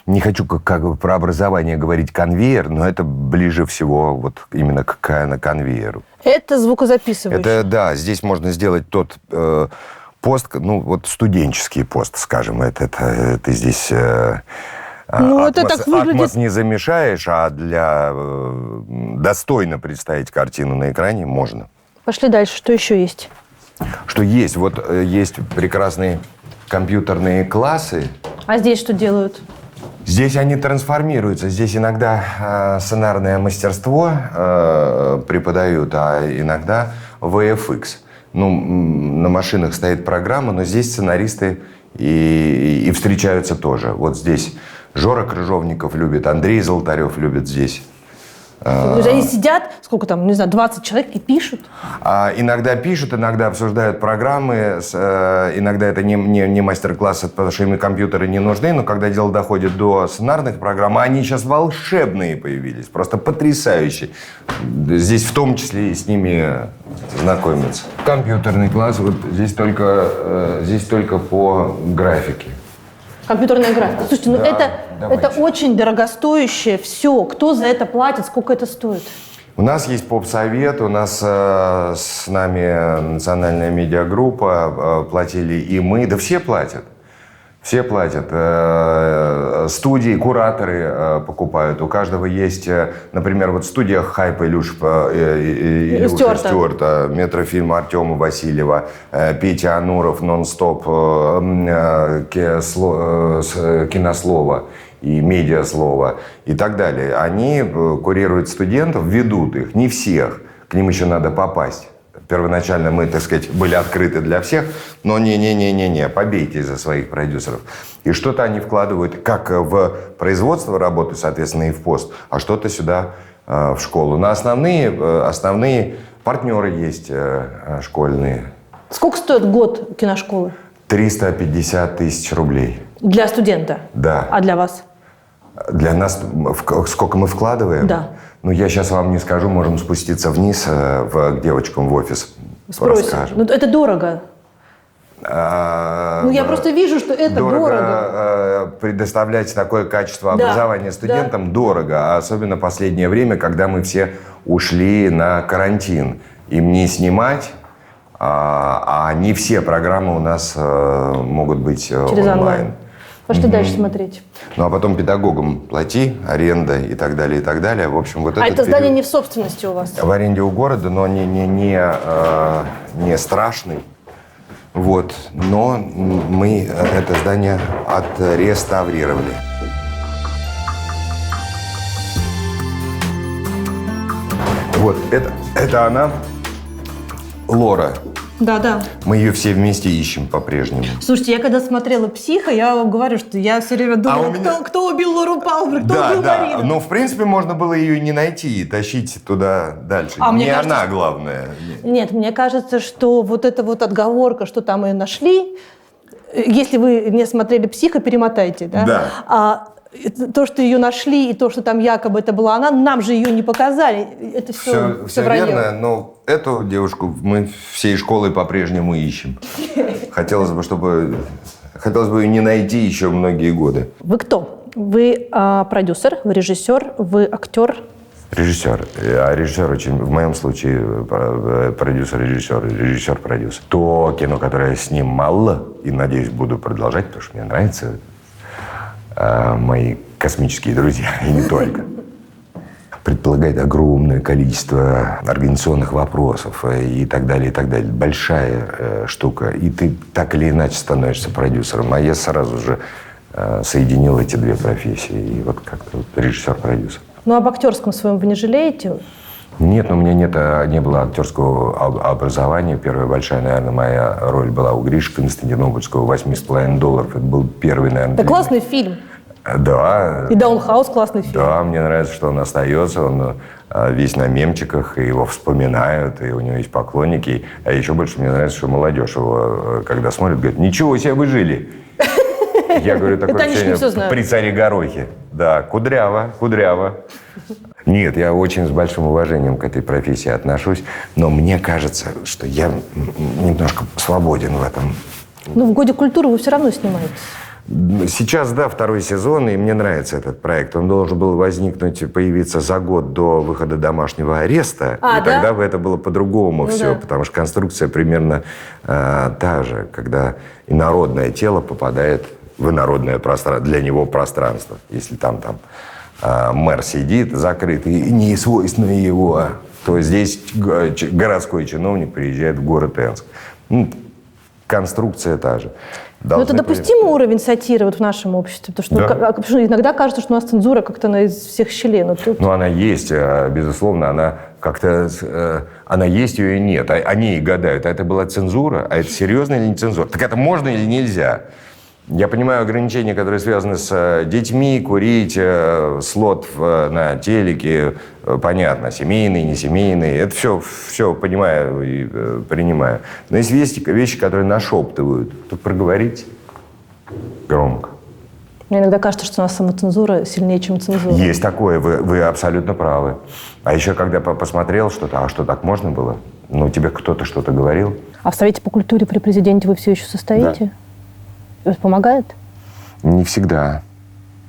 не хочу как про образование говорить конвейер, но это ближе всего вот именно к конвейеру. Это звукозаписывающий. Это, да, здесь можно сделать тот пост, ну, вот студенческий пост, скажем. Это ты здесь... Ну, это так выглядит... Атмос не замешаешь, а для достойно представить картину на экране можно. Пошли дальше. Что еще есть? Что есть? Вот есть прекрасные компьютерные классы. А здесь что делают? Здесь они трансформируются. Здесь иногда сценарное мастерство преподают, а иногда VFX. Ну, на машинах стоит программа, но здесь сценаристы и встречаются тоже. Вот здесь Жора Крыжовников любит, Андрей Золотарев любит здесь. То есть они сидят, сколько там, не знаю, 20 человек и пишут? Иногда пишут, иногда обсуждают программы, иногда это не мастер-классы, потому что им компьютеры не нужны, но когда дело доходит до сценарных программ, они сейчас волшебные появились, просто потрясающие. Здесь в том числе и с ними знакомиться. Компьютерный класс, вот здесь только по графике. Компьютерная графика. Слушайте, ну Да, это очень дорогостоящее все. Кто за это платит? Сколько это стоит? У нас есть попсовет, у нас с нами национальная медиагруппа, платили и мы, да все платят. Все платят. Студии, кураторы покупают. У каждого есть, например, вот в студиях Хайпа Илюши Стюарта, метрофильм Артема Васильева, Петя Ануров, Нон-стоп, Кинослова и Медиаслова и так далее. Они курируют студентов, ведут их, не всех. К ним еще надо попасть. Первоначально мы, так сказать, были открыты для всех, но не, побейте за своих продюсеров. И что-то они вкладывают как в производство работы, соответственно, и в пост, а что-то сюда в школу. На основные партнеры есть школьные. Сколько стоит год киношколы? 350 тысяч рублей. Для студента? Да. А для вас? Для нас сколько мы вкладываем? Да. Ну, я сейчас вам не скажу, можем спуститься вниз к девочкам в офис. Спросим. Расскажем. Ну, это дорого. Ну, я просто вижу, что это дорого. Предоставлять такое качество Да, образования студентам дорого, особенно последнее время, когда мы все ушли на карантин. Им не снимать, а не все программы у нас могут быть Через онлайн. Пошли дальше смотреть. Ну, а потом педагогам плати, аренда и так далее, и так далее. В общем, вот А этот это здание период не в собственности у вас? в аренде у города, но не страшный. Вот. Но мы это здание отреставрировали. Вот. Это она, Лора. Да. Мы ее все вместе ищем по-прежнему. Слушайте, я когда смотрела «Психо», я вам говорю, что я все время думала, кто убил Лору Палмер, кто убил Марину. Но в принципе можно было ее не найти и тащить туда дальше. Мне кажется, она главная. Нет, мне кажется, что вот эта вот отговорка, что там ее нашли, если вы не смотрели «Психо», перемотайте, да? Да. То, что ее нашли, и то, что там якобы это была она, нам же ее не показали. Это все вранье. Верно, но эту девушку мы всей школой по-прежнему ищем. Хотелось бы ее не найти еще многие годы. Вы кто? Вы продюсер, вы режиссер, вы актер? Режиссер. А режиссер очень, в моем случае, продюсер-режиссер, режиссер-продюсер. То кино, которое я снимал, и, надеюсь, буду продолжать, потому что мне нравится мои космические друзья, и не только. Предполагает огромное количество организационных вопросов и так далее, и так далее. Большая штука. И ты так или иначе становишься продюсером. А я сразу же соединил эти две профессии. И вот как-то режиссер-продюсер. Ну, об актерском своем вы не жалеете? Нет, у меня не было актерского образования. Первая большая, наверное, моя роль была у Гриши Константинопольского $8,5. Это был первый, наверное... Это классный фильм. Да. И «Даунхаус» классный фильм. Да, мне нравится, что он остается. Он весь на мемчиках, и его вспоминают, и у него есть поклонники. А еще больше мне нравится, что молодежь его, когда смотрит, говорит: «Ничего себе вы жили!» Я говорю, такое ощущение при царе Горохе. Да, кудряво. Нет, я очень с большим уважением к этой профессии отношусь, но мне кажется, что я немножко свободен в этом. Ну, в «Годе культуры» вы все равно снимаетесь. Сейчас, да, второй сезон, и мне нравится этот проект. Он должен был появиться за год до выхода «Домашнего ареста», и тогда бы это было по-другому все, потому что конструкция примерно та же, когда инородное тело попадает в инородное пространство, для него пространство. Если там мэр сидит закрытый и не свойственно его, то здесь городской чиновник приезжает в город Энск. Конструкция та же. Но это допустимый уровень сатиры вот в нашем обществе? Потому что иногда кажется, что у нас цензура как-то из всех щелей. Ну, она есть, безусловно, она как-то... Она есть, ее и нет. Они и гадают, а это была цензура, а это серьезно или не цензура? Так это можно или нельзя? Я понимаю ограничения, которые связаны с детьми, курить, слот на телеке, понятно, семейный, не семейный. Это все понимаю и принимаю. Но есть вещи, которые нашептывают. Тут проговорить громко. Мне иногда кажется, что у нас самоцензура сильнее, чем цензура. Есть такое, вы абсолютно правы. А еще, когда посмотрел что-то, а что, так можно было? Ну, тебе кто-то что-то говорил. А в Совете по культуре при президенте вы все еще состоите? Да. Это помогает? Не всегда.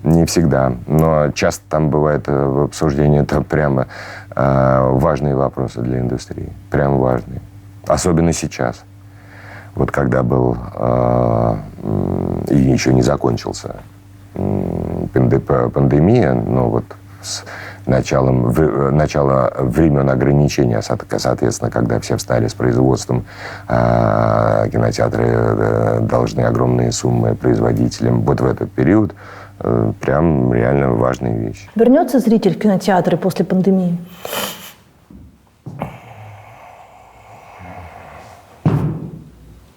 Не всегда. Но часто там бывает в обсуждении там прямо важные вопросы для индустрии. Прямо важные. Особенно сейчас. Вот когда был и еще не закончился пандемия, но вот с начала времен ограничения, соответственно, когда все встали с производством, кинотеатры должны огромные суммы производителям. Вот в этот период прям реально важные вещи. Вернется зритель в кинотеатры после пандемии?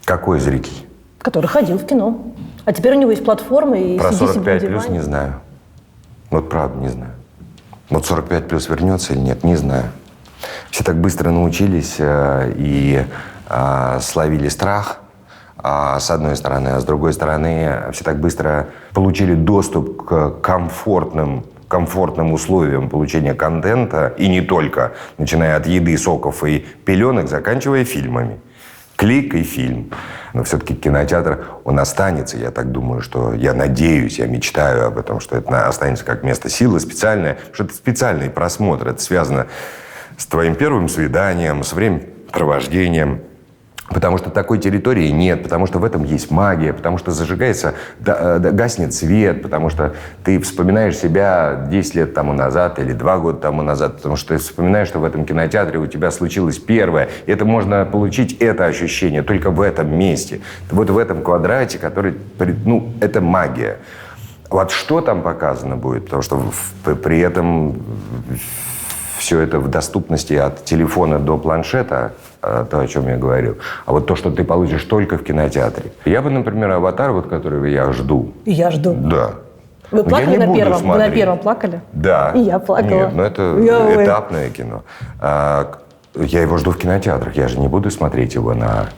Какой зритель? Который ходил в кино. А теперь у него есть платформа и про 45 плюс не знаю. Вот правда не знаю. Вот 45 плюс вернется или нет, не знаю. Все так быстро научились и словили страх, с одной стороны, а с другой стороны, все так быстро получили доступ к комфортным условиям получения контента, и не только, начиная от еды, соков и пеленок, заканчивая фильмами. Клик и фильм. Но все-таки кинотеатр, он останется. Я так думаю, что я надеюсь, я мечтаю об этом, что это останется как место силы специальное, что это специальный просмотр. Это связано с твоим первым свиданием, с времяпровождением. Потому что такой территории нет, потому что в этом есть магия, потому что зажигается, гаснет свет, потому что ты вспоминаешь себя 10 лет тому назад или 2 года тому назад, потому что ты вспоминаешь, что в этом кинотеатре у тебя случилось первое. И это можно получить, это ощущение, только в этом месте. Вот в этом квадрате, который, это магия. Вот что там показано будет, потому что при этом все это в доступности от телефона до планшета, то, о чем я говорил. А вот то, что ты получишь только в кинотеатре. Я бы, например, «Аватар», вот, которого я жду. И я жду. Да. Вы Но плакали я не на буду первом? Вы на смотреть. первом плакали? Да. И я плакала. Нет, ну это этапное кино. Я его жду в кинотеатрах. Я же не буду смотреть его на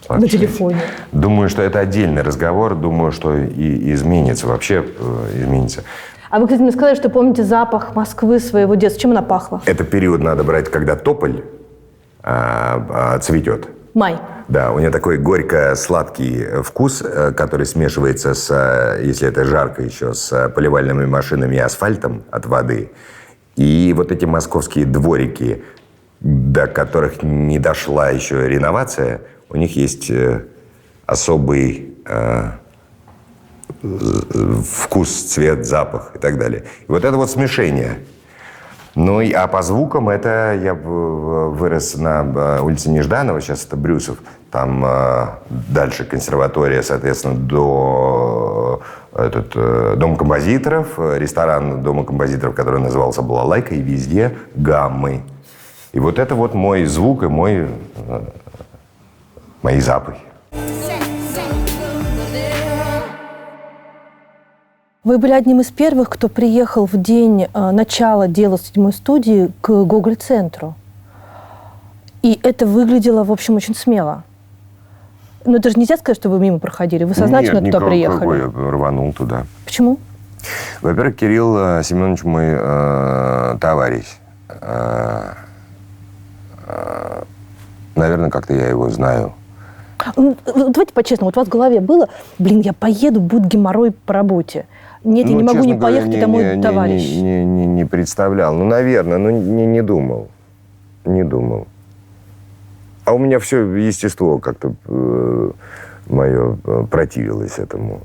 телефоне. Думаю, что это отдельный разговор. Думаю, что и изменится. Вообще изменится. А вы, кстати, мне сказали, что помните запах Москвы своего детства. Чем она пахла? Это период надо брать, когда тополь цветет. Май. Да, у нее такой горько-сладкий вкус, который смешивается с, если это жарко еще, с поливальными машинами и асфальтом от воды. И вот эти московские дворики, до которых не дошла еще реновация, у них есть особый вкус, цвет, запах и так далее. И вот это вот смешение. Ну, а по звукам это я вырос на улице Нежданова, сейчас это Брюсов. Там дальше консерватория, соответственно, до Дом композиторов, ресторан Дома композиторов, который назывался «Балалайка», и везде гаммы. И вот это вот мой звук и мои запахи. Вы были одним из первых, кто приехал в день начала дела 7-й студии к Гоголь-центру. И это выглядело, в общем, очень смело. Но это же нельзя сказать, что вы мимо проходили. Вы сознательно туда приехали? Нет, я рванул туда. Почему? Во-первых, Кирилл Семенович мой товарищ. Наверное, как-то я его знаю. Давайте по-честному. Вот у вас в голове было, я поеду, будет геморрой по работе. Нет, я не могу не поехать, это мой товарищ. Не представлял. Ну, наверное, не думал. Не думал. А у меня все естество как-то мое противилось этому.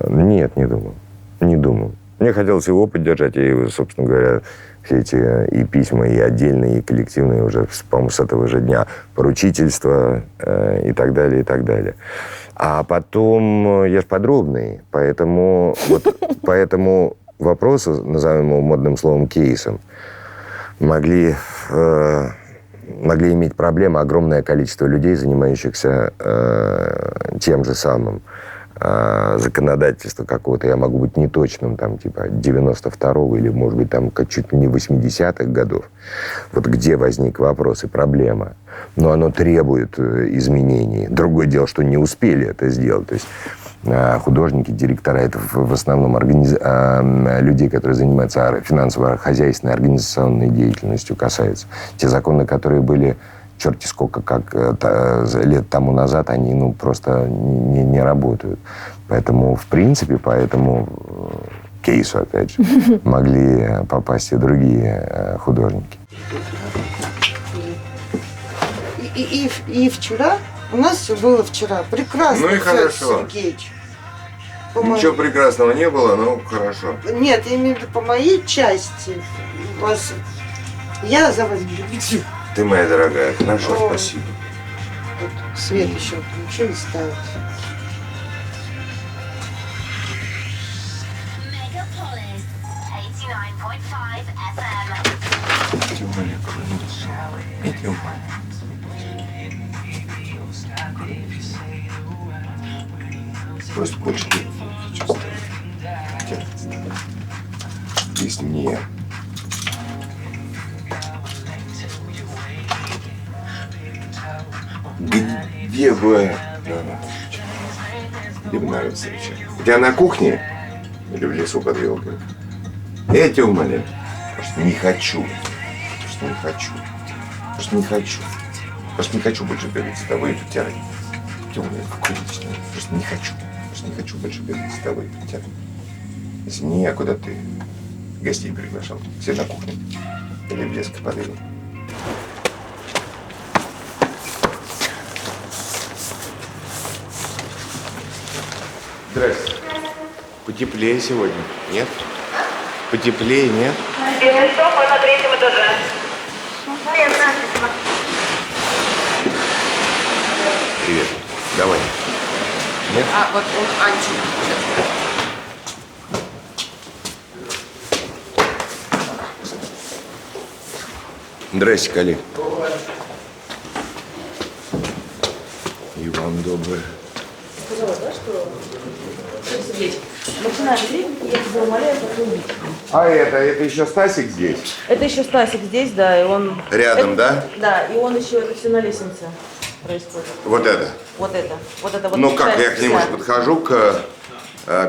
Нет, не думал. Не думал. Мне хотелось его поддержать. Я его, собственно говоря, все эти и письма, и отдельные, и коллективные уже, по-моему, с этого же дня. Поручительство и так далее, и так далее. А потом я же подробный, поэтому вопросы, назовем его модным словом кейсом, могли иметь проблемы огромное количество людей, занимающихся тем же самым. Законодательство какого-то, я могу быть неточным, там, типа 92-го или, может быть, там, чуть ли не 80-х годов. Вот где возник вопрос и проблема. Но оно требует изменений. Другое дело, что не успели это сделать. То есть художники, директора, это в основном людей, которые занимаются финансово-хозяйственной, организационной деятельностью касается. Те законы, которые были черти сколько, как лет тому назад, они просто не работают. Поэтому, в принципе, по этому кейсу, опять же, могли попасть и другие художники. И вчера, у нас все было вчера. Прекрасно, Ну и хорошо. Сергеич. Ничего прекрасного не было, но хорошо. Нет, я имею в виду по моей части. Я за вас люблю. Ты моя дорогая. Хорошо, спасибо. Вот свет еще включили, ставят. Просто больше не чувствую. Если не... Где бы... Где бы народ встречал? У тебя на кухне? Или в лесу под елкой? Я тебя умоляю. Просто не хочу. Просто не хочу. Просто не хочу. Просто не хочу больше бегать с тобой и тетярой. Темный, какой личный. Просто не хочу. Просто не хочу больше бегать с тобой и тетярой. Если не я, куда ты гостей приглашал? Все на кухне. Или в лес под елкой. Здрасте. Потеплее сегодня, нет? Потеплее, нет? Бизнес-стоп на 3-м этаже. Привет. Давай. Нет? Вот он Анчик. Здрасте, коллег. И вам доброе. Сказала, да, что... Сергеевич, начинаем время, я тебя умоляю, потрубить. А это еще Стасик здесь? Это еще Стасик здесь, да, и он... Рядом, да? Да, и он еще, это все на лестнице происходит. Вот это? Вот это. Вот Ну как, я к нему же вся. подхожу, к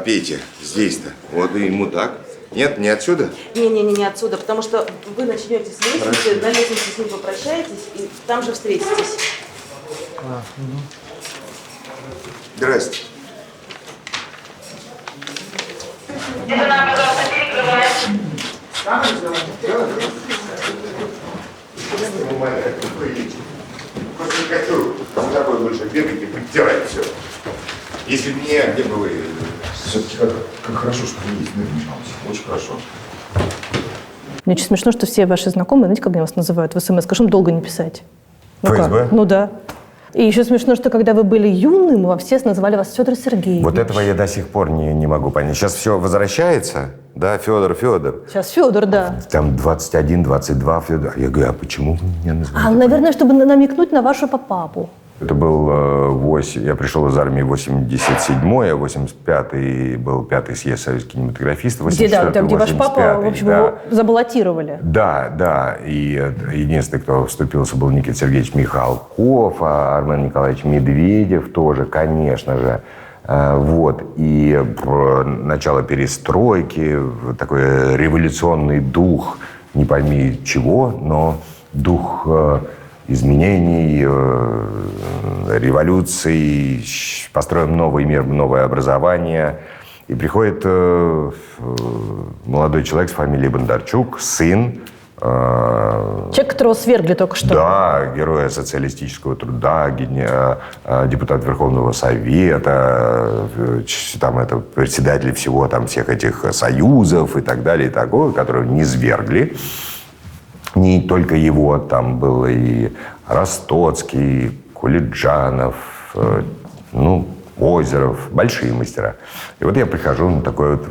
Пете, здесь-то. Вот и ему так. Нет, не отсюда? Не отсюда, потому что вы начнете с лестницы, на лестнице с ним попрощаетесь, и там же встретитесь. Здрасте. Тишина, пожалуйста, перекрываем. Просто не хочу с тобой больше бегать и притирать все. Если бы не, где бы вы? Все-таки как хорошо, что вы есть, очень хорошо. Мне очень смешно, что все ваши знакомые, знаете, как они вас называют в СМС, скажем, долго не писать. Ну ФСБ? как? Ну да. И еще смешно, что когда вы были юным, мы все называли вас Федор Сергеевич. Вот этого я до сих пор не могу понять. Сейчас все возвращается, да, Федор. Сейчас Федор, да. Там 21, 22 Федор. Я говорю, а почему вы меня называете? А, наверное, чтобы намекнуть на вашего папу. Это был я пришел из армии 87-й, а 85-й был 5-й съезд советских кинематографистов. Где ваш папа, в общем, да. его забаллотировали. Да. И единственный, кто вступился, был Никита Сергеевич Михалков, а Армен Николаевич Медведев тоже, конечно же. Вот. И начало перестройки, такой революционный дух, не пойми чего, но дух изменений, революций, построим новый мир, новое образование. И приходит молодой человек с фамилией Бондарчук, сын. Человек, которого свергли только что. Да, героя социалистического труда, депутат Верховного Совета, там это председатель всех этих союзов и так далее, и такое, которого низвергли. Не только его, там был и Ростоцкий, Кулиджанов, Озеров, большие мастера. И вот я прихожу на такое вот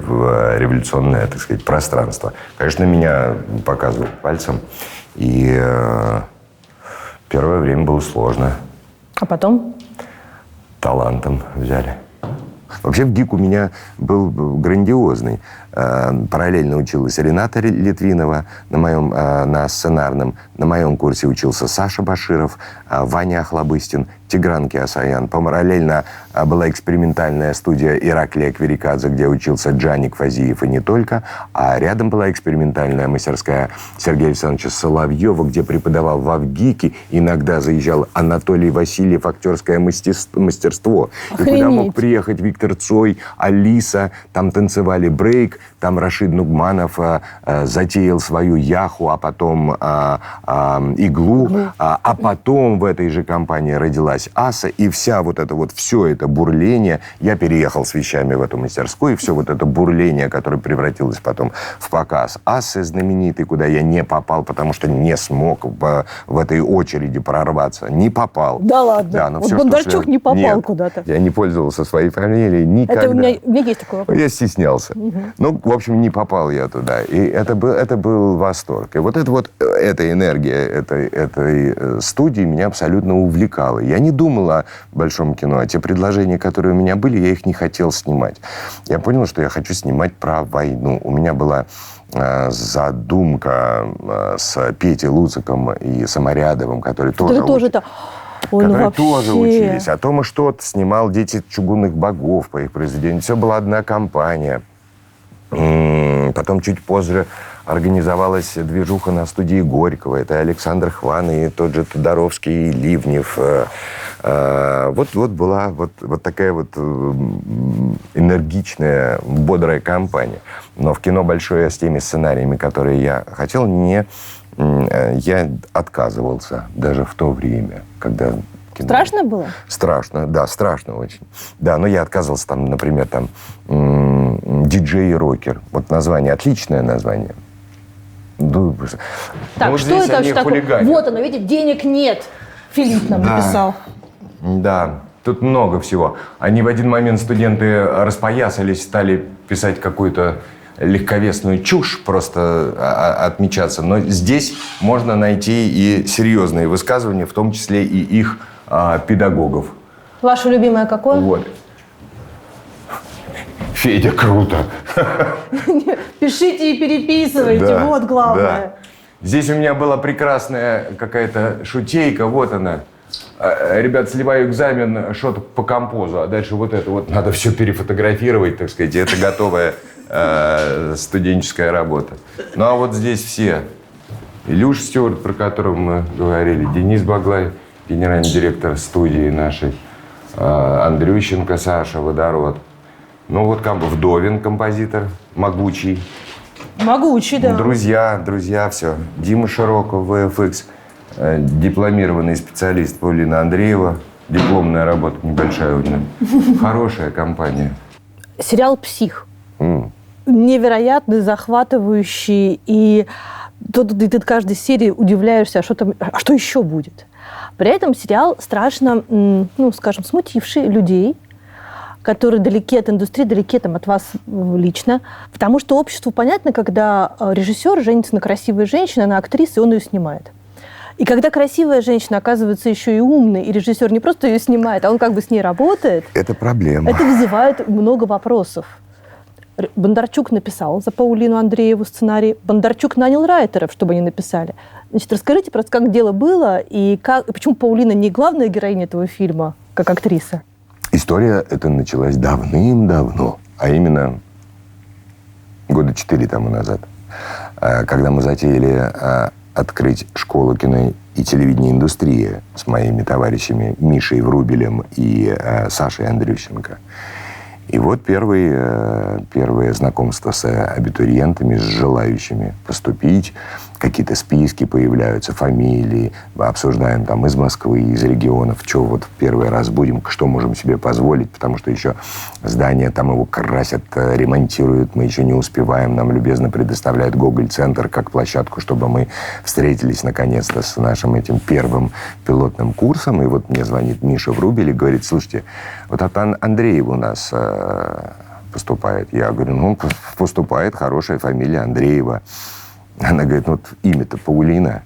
революционное, так сказать, пространство. Конечно, меня показывают пальцем, и первое время было сложно. А потом? Талантом взяли. Вообще в ГИК у меня был грандиозный. Параллельно училась Рената Литвинова на сценарном. На моем курсе учился Саша Баширов, Ваня Охлобыстин, Тигран Киасаян. Параллельно была экспериментальная студия Ираклия Кверикадзе, где учился Джаник Фазиев и не только. А рядом была экспериментальная мастерская Сергея Александровича Соловьева, где преподавал в ГИКе. Иногда заезжал Анатолий Васильев, актерское мастерство. И куда мог приехать Виктор Цой, Алиса. Там танцевали брейк. Там Рашид Нугманов затеял свою Яху, а потом Иглу. А потом в этой же компании родилась Аса. И все это бурление. Я переехал с вещами в эту мастерскую. И все вот это бурление, которое превратилось потом в показ Асы знаменитый, куда я не попал, потому что не смог в этой очереди прорваться. Не попал. Да ладно? Да, но вот все, Бондарчук не попал Нет, куда-то. Я не пользовался своей фамилией никогда. Это у меня есть такой вопрос. Я стеснялся. Ну, в общем, не попал я туда. И это был восторг. И вот эта энергия этой студии меня абсолютно увлекала. Я не думал о большом кино. А те предложения, которые у меня были, я их не хотел снимать. Я понял, что я хочу снимать про войну. У меня была задумка с Петей Луциком и Самарядовым, которые тоже учились. А Тома Штот снимал «Дети чугунных богов» по их произведению. Все была одна компания. Потом чуть позже организовалась движуха на студии Горького. Это Александр Хван и тот же Тодоровский, и Ливнев. Вот была такая энергичная, бодрая компания. Но в кино большое с теми сценариями, которые я хотел, я отказывался даже в то время, когда... Страшно было? Страшно, да, страшно очень. Да, но я отказывался там, например, диджей и рокер. Вот название, отличное название. Так, вот что это вообще такое? хулиганят. Вот оно, видите, денег нет. Филипп нам написал. Да, тут много всего. Они в один момент, студенты, распоясались, стали писать какую-то легковесную чушь просто отмечаться, но здесь можно найти и серьезные высказывания, в том числе и их педагогов. Ваше любимое какое? Вот. Федя, круто. Пишите и переписывайте, Да, вот главное. да. Здесь у меня была прекрасная какая-то шутейка, вот она. Ребят, сливаю экзамен, что-то по композу, а дальше вот это вот надо все перефотографировать, так сказать, это готовая студенческая работа. Ну а вот здесь все. Илюш Стюарт, про которого мы говорили, Денис Баглай, генеральный директор студии нашей, Андрющенко Саша, Водород. Ну вот Вдовин, композитор, могучий. Могучий, да. Друзья, все. Дима Широков, VFX, дипломированный специалист Паулина Андреева. Дипломная работа небольшая у нее. Хорошая компания. Сериал «Псих». Невероятный, захватывающий. И ты каждой серии удивляешься, а что еще будет. При этом сериал страшно, скажем, смутивший людей, которые далеки от индустрии, далеки от вас лично. Потому что обществу понятно, когда режиссер женится на красивой женщине, на актрисе, и он ее снимает. И когда красивая женщина оказывается еще и умной, и режиссер не просто ее снимает, а он как бы с ней работает. Это проблема. Это вызывает много вопросов. Бондарчук написал за Паулину Андрееву сценарий. Бондарчук нанял райтеров, чтобы они написали. Значит, расскажите просто, как дело было, и почему Паулина не главная героиня этого фильма, как актриса? История эта началась давным-давно, а именно 4 года тому назад, когда мы затеяли открыть школу кино и телевидения индустрии с моими товарищами Мишей Врубелем и Сашей Андрющенко. И вот первые знакомства с абитуриентами, с желающими поступить. Какие-то списки появляются, фамилии. Обсуждаем там из Москвы, из регионов. Что вот в первый раз будем, что можем себе позволить. Потому что еще здание, там его красят, ремонтируют. Мы еще не успеваем. Нам любезно предоставляют Гоголь-центр как площадку, чтобы мы встретились наконец-то с нашим этим первым пилотным курсом. И вот мне звонит Миша Врубель и говорит: слушайте, вот от Андреева у нас поступает. Я говорю, поступает, хорошая фамилия Андреева. Она говорит, вот имя-то Паулина.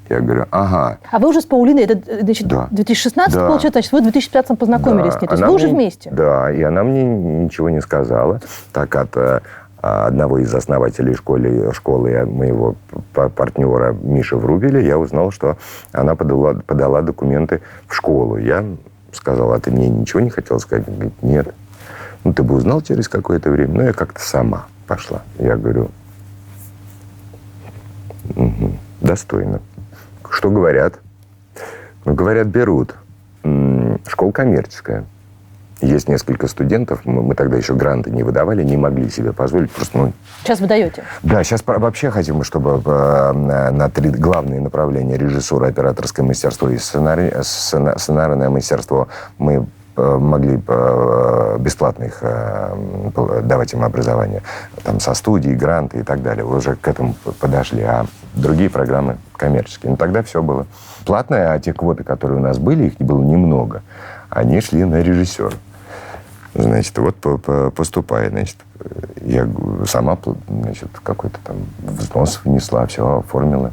Я говорю, ага. А вы уже с Паулиной, это, значит, да. 2016, да. Получается, значит, вы в 2015 познакомились с ней, то есть вы уже вместе? Да, и она мне ничего не сказала. Так от одного из основателей школы моего партнера Миши Врубеля я узнал, что она подала документы в школу. Я сказал, а ты мне ничего не хотела сказать? Она говорит, нет. Ну, ты бы узнал через какое-то время. Ну, я как-то сама пошла. Я говорю, угу, достойно. Что говорят? Ну, говорят, берут. Школа коммерческая. Есть несколько студентов, мы тогда еще гранты не выдавали, не могли себе позволить. Просто, Сейчас выдаете? Да, сейчас вообще хотим, чтобы на 3 главные направления: режиссура, операторское мастерство и сценарное мастерство мы могли бесплатно их давать им образование. Там со студии, гранты и так далее. Уже к этому подошли. А другие программы коммерческие. Тогда все было платное, а те квоты, которые у нас были, их было немного, они шли на режиссера. Значит, вот поступает, значит, я сама, значит, какой-то там взнос внесла, все оформила.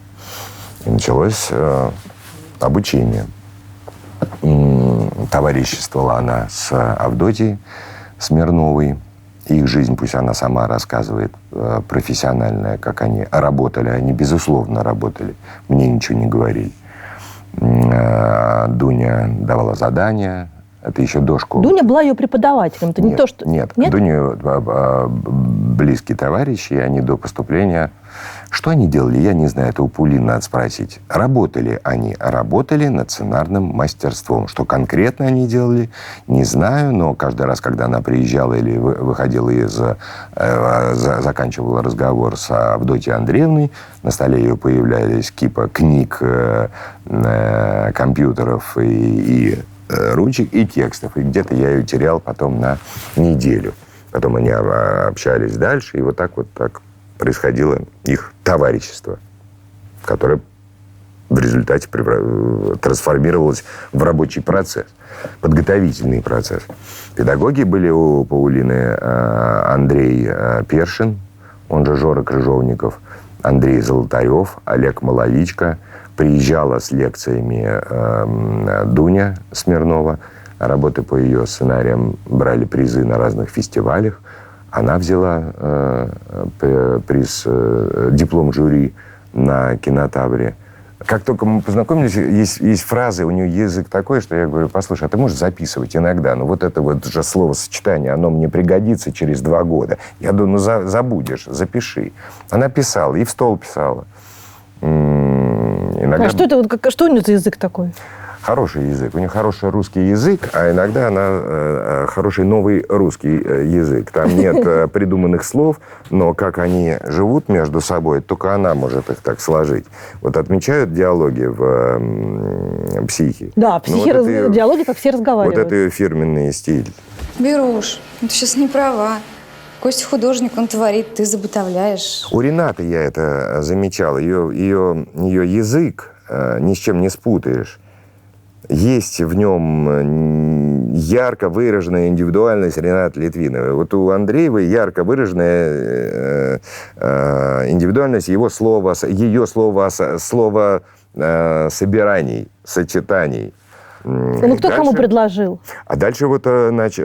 И началось обучение. Товариществовала она с Авдотьей Смирновой. Их жизнь пусть она сама рассказывает, профессиональная, как они работали. Они, безусловно, работали. Мне ничего не говорили. Дуня давала задания. Это еще до школы. Дуня была ее преподавателем. Это не то, что... Нет? Дуня близкие товарищи, они до поступления... Что они делали, я не знаю, это у Паулины надо спросить. Работали они, работали над сценарным мастерством. Что конкретно они делали, не знаю, но каждый раз, когда она приезжала или выходила заканчивала разговор с Авдотьей Андреевной, на столе ее появлялись кипа книг, компьютеров и ручек, и текстов. И где-то я ее терял потом на неделю. Потом они общались дальше, и вот так происходило их товарищество, которое в результате трансформировалось в рабочий процесс, подготовительный процесс. Педагоги были у Паулины Андрей Першин, он же Жора Крыжовников, Андрей Золотарев, Олег Маловичка. Приезжала с лекциями Дуня Смирнова. Работы по ее сценариям брали призы на разных фестивалях. Она взяла приз, диплом жюри на Кинотавре. Как только мы познакомились, есть фразы, у нее язык такой, что я говорю: послушай, а ты можешь записывать иногда? Ну вот это вот же словосочетание, оно мне пригодится через 2 года. Я думаю, ну забудешь, запиши. Она писала, и в стол писала. Иногда... А что это, что у нее за язык такой? Хороший язык. У нее хороший русский язык, а иногда она хороший новый русский язык. Там нет придуманных слов, но как они живут между собой, только она может их так сложить. Вот отмечают диалоги в «Психе». Да, в «Психе» вот диалоги, как все разговаривают. Вот это ее фирменный стиль. Беруш, ты сейчас не права. Костя художник, он творит, ты забытовляешь. У Ренаты я это замечал. Ее язык ни с чем не спутаешь. Есть в нем ярко выраженная индивидуальность Ренаты Литвиновой. Вот у Андреевой ярко выраженная индивидуальность ее собираний, сочетаний. Ну, кто кому предложил? А дальше вот начали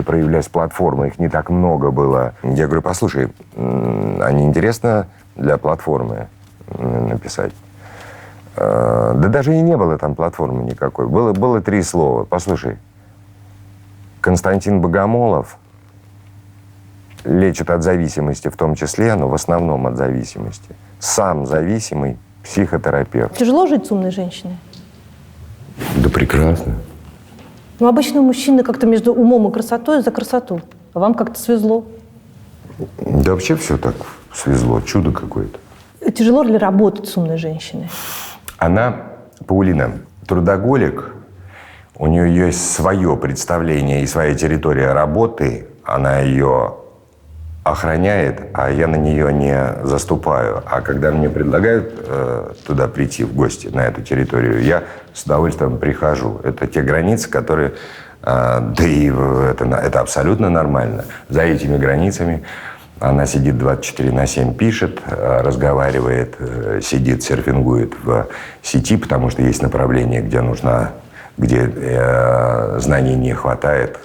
проявляться платформы. Их не так много было. Я говорю: послушай, а не интересно для платформы написать? Да даже и не было там платформы никакой. Было 3 слова. Послушай, Константин Богомолов лечит от зависимости в том числе, но в основном от зависимости. Сам зависимый психотерапевт. Тяжело жить с умной женщиной? Да прекрасно. Ну, обычно мужчины как-то между умом и красотой за красоту. А вам как-то свезло. Да вообще все так свезло. Чудо какое-то. Тяжело ли работать с умной женщиной? Она, Паулина, трудоголик. У нее есть свое представление и своя территория работы. Она ее охраняет, а я на нее не заступаю. А когда мне предлагают туда прийти в гости, на эту территорию, я с удовольствием прихожу. Это те границы, которые... да и это абсолютно нормально. За этими границами она сидит 24/7, пишет, разговаривает, сидит, серфингует в сети, потому что есть направление, где знаний не хватает,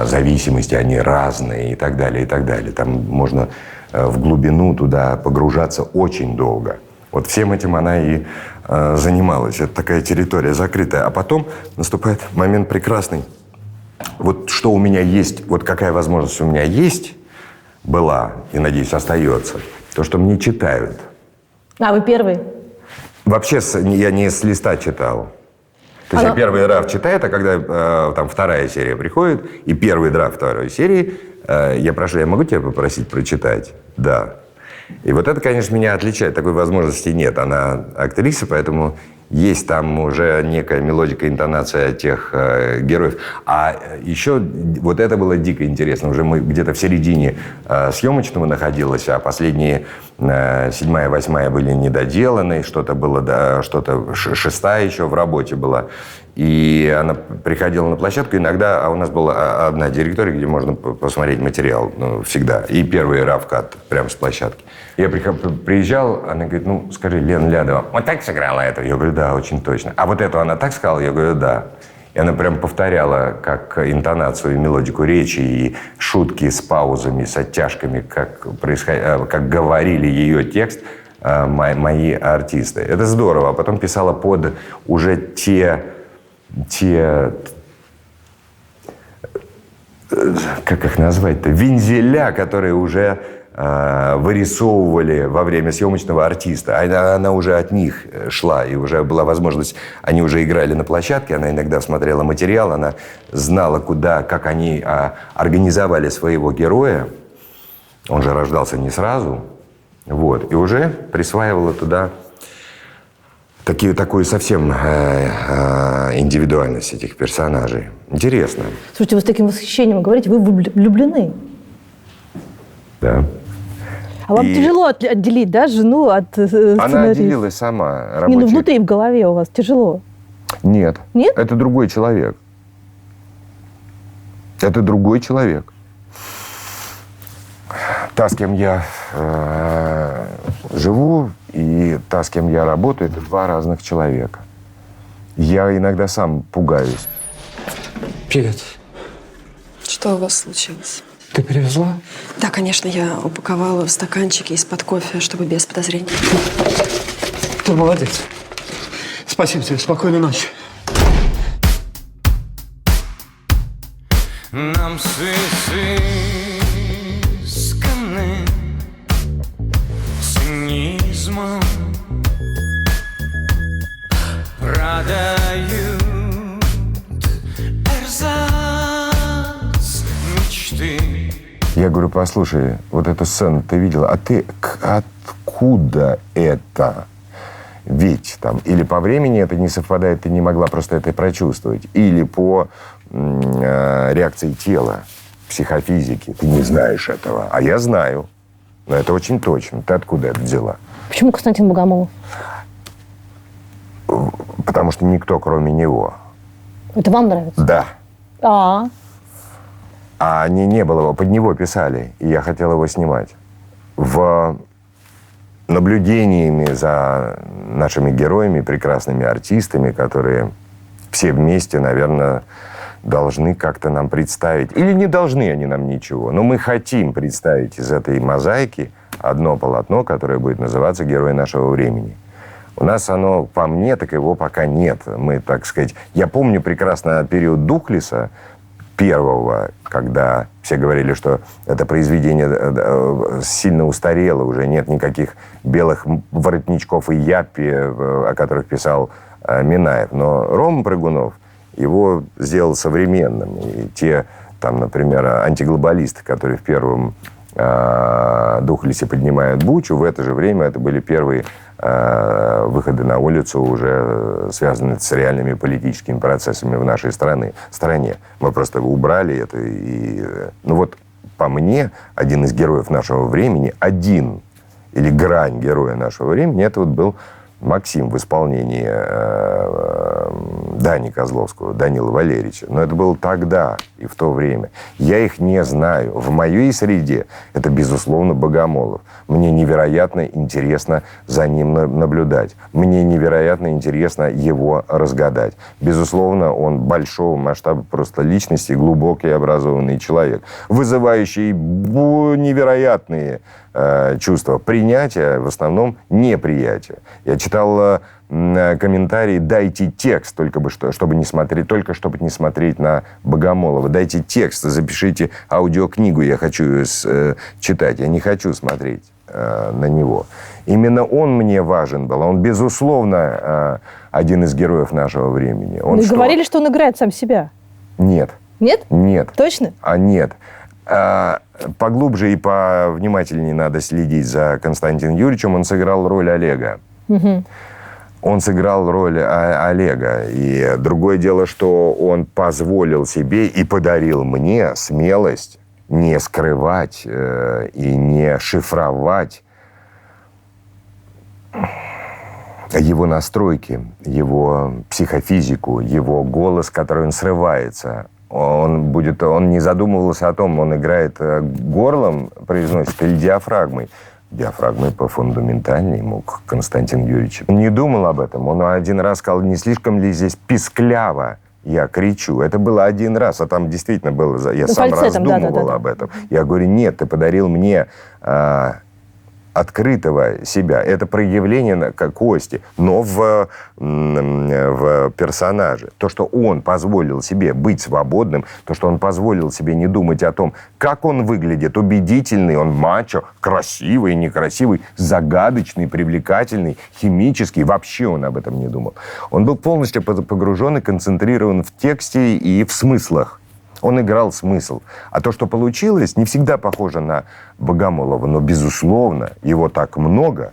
зависимости, они разные и так далее, и так далее. Там можно в глубину туда погружаться очень долго. Вот всем этим она и занималась. Это такая территория закрытая. А потом наступает момент прекрасный. Вот что у меня есть, вот какая возможность у меня есть, была, и, надеюсь, остается, то, что мне читают. А, вы первый? Вообще, я не с листа читал. То есть я первый драфт читаю, а когда там 2-я серия приходит, и первый драфт 2-й серии, я прошу: я могу тебя попросить прочитать? Да. И вот это, конечно, меня отличает. Такой возможности нет. Она актриса, поэтому есть там уже некая мелодика, интонация тех героев. А еще вот это было дико интересно. Уже мы где-то в середине съемочного находилась, а последние 7-я, 8-я были недоделаны. Что-то было, да, что-то 6-я еще в работе была. И она приходила на площадку иногда, а у нас была одна директория, где можно посмотреть материал, ну, всегда. И первый равкат прямо с площадки. Я приезжал, она говорит: ну, скажи, Лена Лядова, вот так сыграла это? Я говорю: да, очень точно. А вот эту она так сказала? Я говорю: да. И она прям повторяла как интонацию и мелодику речи, и шутки с паузами, с оттяжками, как говорили ее текст мои артисты. Это здорово. А потом писала под уже те как их назвать-то, вензеля, которые уже вырисовывали во время съемочного артиста. Она уже от них шла, и уже была возможность, они уже играли на площадке, она иногда смотрела материал, она знала, как они организовали своего героя. Он же рождался не сразу. Вот, и уже присваивала туда такую совсем индивидуальность этих персонажей. Интересно. Слушайте, вы с таким восхищением говорите, вы влюблены. Да. А вам тяжело отделить, да, жену от сценариста? Она отделилась сама. Не, ну внутри, в голове у вас тяжело. Нет. Нет? Это другой человек. Это другой человек. та, с кем я живу, и та, с кем я работаю, это два разных человека. Я иногда сам пугаюсь. Привет. Что у вас случилось? Ты привезла? Да, конечно, я упаковала в стаканчики из-под кофе, чтобы без подозрений. Ты молодец. Спасибо тебе. Спокойной ночи. Нам сысканы цинизмом продают эрзац мечты. Я говорю, послушай, вот эту сцену ты видела, а ты откуда это? Ведь там или по времени это не совпадает, ты не могла просто это прочувствовать, или по реакции тела, психофизики. Ты не знаешь этого. А я знаю. Но это очень точно. Ты откуда это взяла? Почему Константин Богомолов? Потому что никто, кроме него. Это вам нравится? Да. А Не было его. Под него писали. И я хотел его снимать. В наблюдениями за нашими героями, прекрасными артистами, которые все вместе, наверное, должны как-то нам представить. Или не должны они нам ничего. Но мы хотим представить из этой мозаики одно полотно, которое будет называться «Герои нашего времени». У нас оно, по мне, так его пока нет. Мы, так сказать... Я помню прекрасно период Духлеса, первого, когда все говорили, что это произведение сильно устарело, уже нет никаких белых воротничков и яппи, о которых писал Минаев. Но Рома Прыгунов его сделал современным. И те, там, например, антиглобалисты, которые в первом Духлесе поднимают бучу, в это же время это были первые выходы на улицу, уже связанные с реальными политическими процессами в нашей стране. Мы просто убрали это. И, ну вот, по мне, один из героев нашего времени, или грань героя нашего времени, это вот был Максим в исполнении Дани Козловского, Данила Валерьевича. Но это было тогда и в то время. Я их не знаю. В моей среде это, безусловно, Богомолов. Мне невероятно интересно за ним наблюдать. Мне невероятно интересно его разгадать. Безусловно, он большого масштаба просто личности, глубокий образованный человек, вызывающий невероятные чувства принятия, в основном неприятия. Я читал комментарии: дайте текст, чтобы не смотреть на Богомолова. Дайте текст, запишите аудиокнигу, я хочу читать, я не хочу смотреть на него. Именно он мне важен был. Он, безусловно, один из героев нашего времени. Вы говорили, что он играет сам себя. Нет. Нет? Нет. Точно? Нет. Поглубже и повнимательнее надо следить за Константином Юрьевичем. Он сыграл роль Олега. Угу. Он сыграл роль Олега. И другое дело, что он позволил себе и подарил мне смелость не скрывать и не шифровать его настройки, его психофизику, его голос, который он срывается. Он не задумывался о том, он играет горлом, произносит, или диафрагмой. Диафрагмой по-фундаментальней мог Константин Юрьевич. Он не думал об этом. Он один раз сказал: не слишком ли здесь пискляво я кричу? Это было один раз, а там действительно было... Я сам раздумывал об этом. Я говорю: нет, ты подарил мне открытого себя. Это проявление Кости, но в персонаже. То, что он позволил себе быть свободным, то, что он позволил себе не думать о том, как он выглядит, убедительный, он мачо, красивый, некрасивый, загадочный, привлекательный, химический. Вообще он об этом не думал. Он был полностью погружен и концентрирован в тексте и в смыслах. Он играл смысл. А то, что получилось, не всегда похоже на Богомолова, но, безусловно, его так много.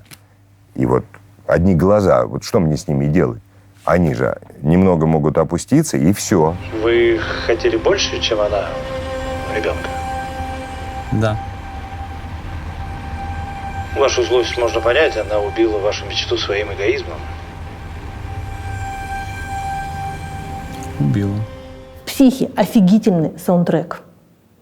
И вот одни глаза, вот что мне с ними делать? Они же немного могут опуститься, и все. Вы хотели больше, чем она, ребенка? Да. Вашу злость можно понять, она убила вашу мечту своим эгоизмом. Убила. «Психи» — офигительный саундтрек.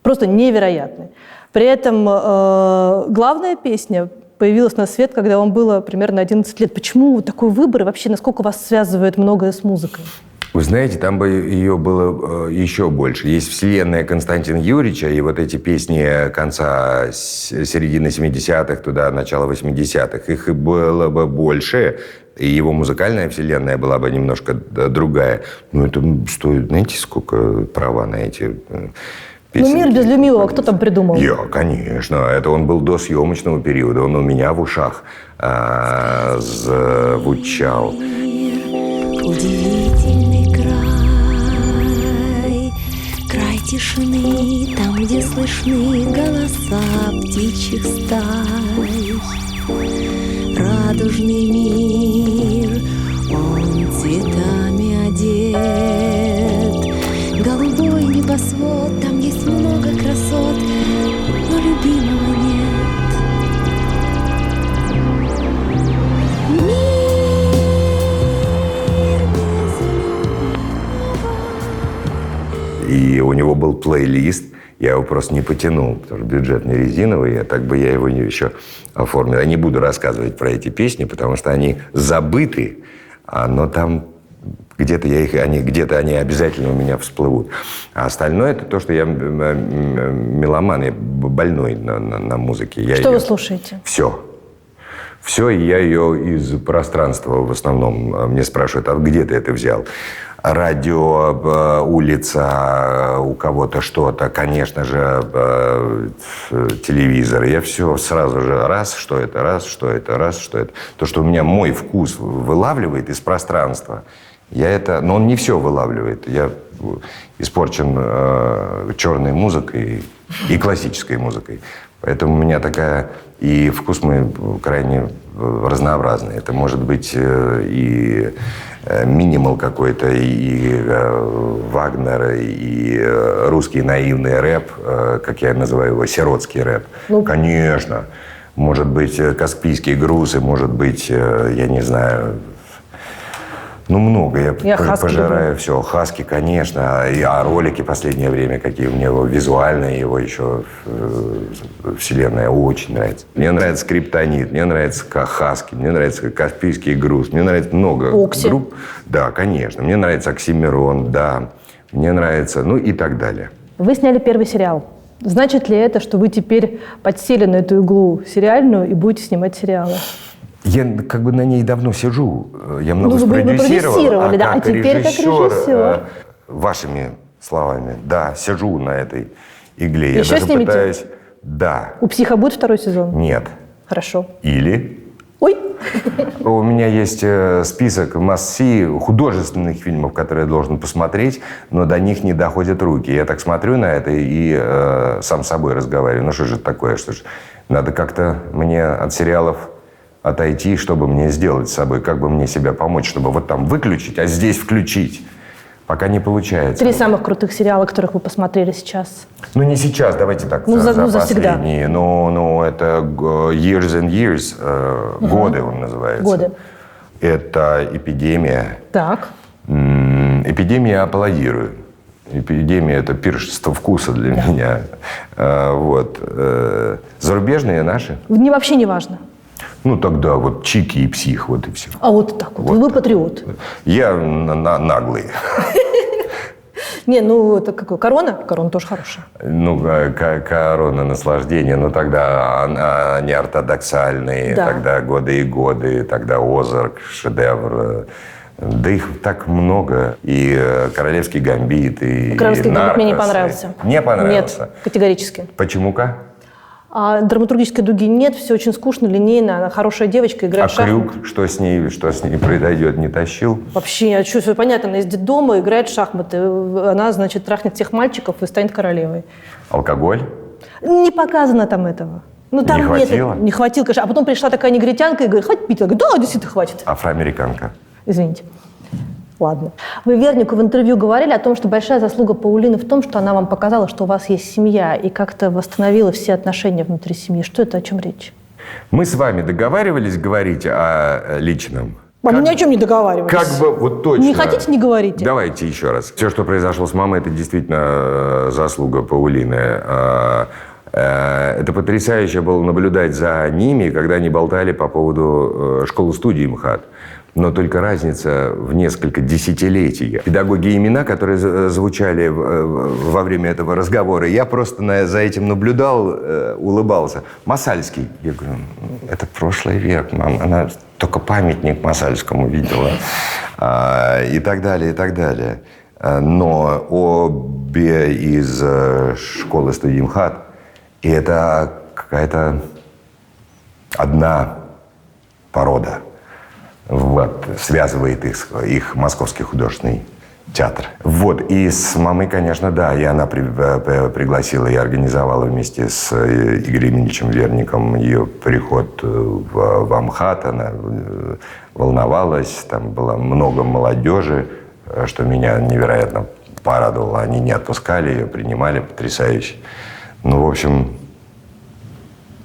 Просто невероятный. При этом главная песня появилась на свет, когда вам было примерно 11 лет. Почему такой выбор и вообще насколько вас связывает многое с музыкой? Вы знаете, там бы ее было еще больше. Есть «Вселенная» Константина Юрьевича, и вот эти песни конца, середины 70-х, туда, начала 80-х, их было бы больше, и его музыкальная вселенная была бы немножко другая. Но это стоит, знаете, сколько права на эти песни? Ну, «Мир без Люмилова» кто там придумал? Я, конечно. Это он был до съемочного периода. Он у меня в ушах звучал. Удивительный край тишины, там, где слышны голоса птичьих стай. Радужный мир, он цветами одет. Голубой небосвод, там есть много красот, но любимого нет. И у него был плейлист, я его просто не потянул, потому что бюджет не резиновый, так бы я его еще оформил. Я не буду рассказывать про эти песни, потому что они забыты, но там где-то где-то они обязательно у меня всплывут. А остальное это то, что я меломан, я больной на музыке. Что вы слушаете? Все. Все, и я ее из пространства в основном мне спрашивают, а где ты это взял? Радио, улица, у кого-то что-то, конечно же, телевизор. Я все сразу же что это. То, что у меня мой вкус вылавливает из пространства, но он не все вылавливает. Я испорчен черной музыкой и классической музыкой. Поэтому у меня такая... И вкус мой крайне разнообразный. Это может быть и минимал какой-то, и Вагнер, и русский наивный рэп, как я называю его, сиротский рэп. Конечно. Может быть, Каспийские грузы, может быть, я не знаю... много. Я пожираю все. Хаски, конечно. А ролики в последнее время, какие у него визуальные, его еще вселенная очень нравится. Мне нравится Скриптонит, мне нравится Хаски, мне нравится Каспийский груз, мне нравится много групп. Да, конечно. Мне нравится Оксимирон, да. Мне нравится, и так далее. Вы сняли первый сериал. Значит ли это, что вы теперь подсели на эту иглу сериальную и будете снимать сериалы? Я на ней давно сижу. Я много спродюсировал, да, а теперь режиссер. Вашими словами, да, сижу на этой игле. Еще я даже снимете? пытаюсь... Да. У «Психа» будет второй сезон? Нет. Хорошо. Или... Ой! У меня есть список массы художественных фильмов, которые я должен посмотреть, но до них не доходят руки. Я так смотрю на это и сам с собой разговариваю. Что же это такое? Надо как-то мне от сериалов отойти, чтобы мне сделать с собой, как бы мне себя помочь, чтобы вот там выключить, а здесь включить. Пока не получается. 3 самых крутых сериала, которых вы посмотрели сейчас. Не сейчас, давайте так, за последние. Это Years and Years, годы он называется. Годы. Это «Эпидемия». Так. «Эпидемия» я аплодирую. «Эпидемия» — это пиршество вкуса для меня. Зарубежные наши? Мне вообще не важно. Тогда «Чики» и «Псих», и все. А вот так вот. Вы патриот. Я наглый. Не, это какой? «Корона»? «Корона» тоже хорошая. «Корона» наслаждения, тогда они ортодоксальные, да. Тогда «Годы и годы», тогда «Озарк», шедевр. Да их так много. И «Королевский гамбит», и «Королевский гамбит» мне не «Наркос». понравился. Не понравился? Нет, категорически. Почему-ка? А драматургической дуги нет, все очень скучно, линейно. Она хорошая девочка, играет в шахматы. Крюк, что с ней произойдет, не тащил? Вообще, все понятно. Она из детдома, играет в шахматы. Она, трахнет всех мальчиков и станет королевой. Алкоголь? Не показано там этого. Там не хватило? Не хватило, конечно. А потом пришла такая негритянка и говорит, хватит пить. Я говорю, да, действительно хватит. Афроамериканка? Извините. Ладно. Вы Вернику в интервью говорили о том, что большая заслуга Паулины в том, что она вам показала, что у вас есть семья, и как-то восстановила все отношения внутри семьи. Что это, о чем речь? Мы с вами договаривались говорить о личном? А мы ни о чем не договаривались. Как бы, вот точно. Не хотите, не говорите. Давайте еще раз. Все, что произошло с мамой, это действительно заслуга Паулины. Это потрясающе было наблюдать за ними, когда они болтали по поводу школы-студии МХАТ. Но только разница в несколько десятилетий. Педагоги и имена, которые звучали во время этого разговора, я просто за этим наблюдал, улыбался. Масальский. Я говорю, это прошлый век, мам. Она только памятник Масальскому видела. И так далее, и так далее. Но обе из школы-студии МХАТ, и это какая-то одна порода. Вот, связывает их Московский художественный театр. Вот, и с мамой, конечно, да, и она пригласила и организовала вместе с Игорем Ильичем Верником ее приход в МХАТ. Она волновалась, там было много молодежи, что меня невероятно порадовало. Они не отпускали ее, принимали потрясающе. Ну, в общем,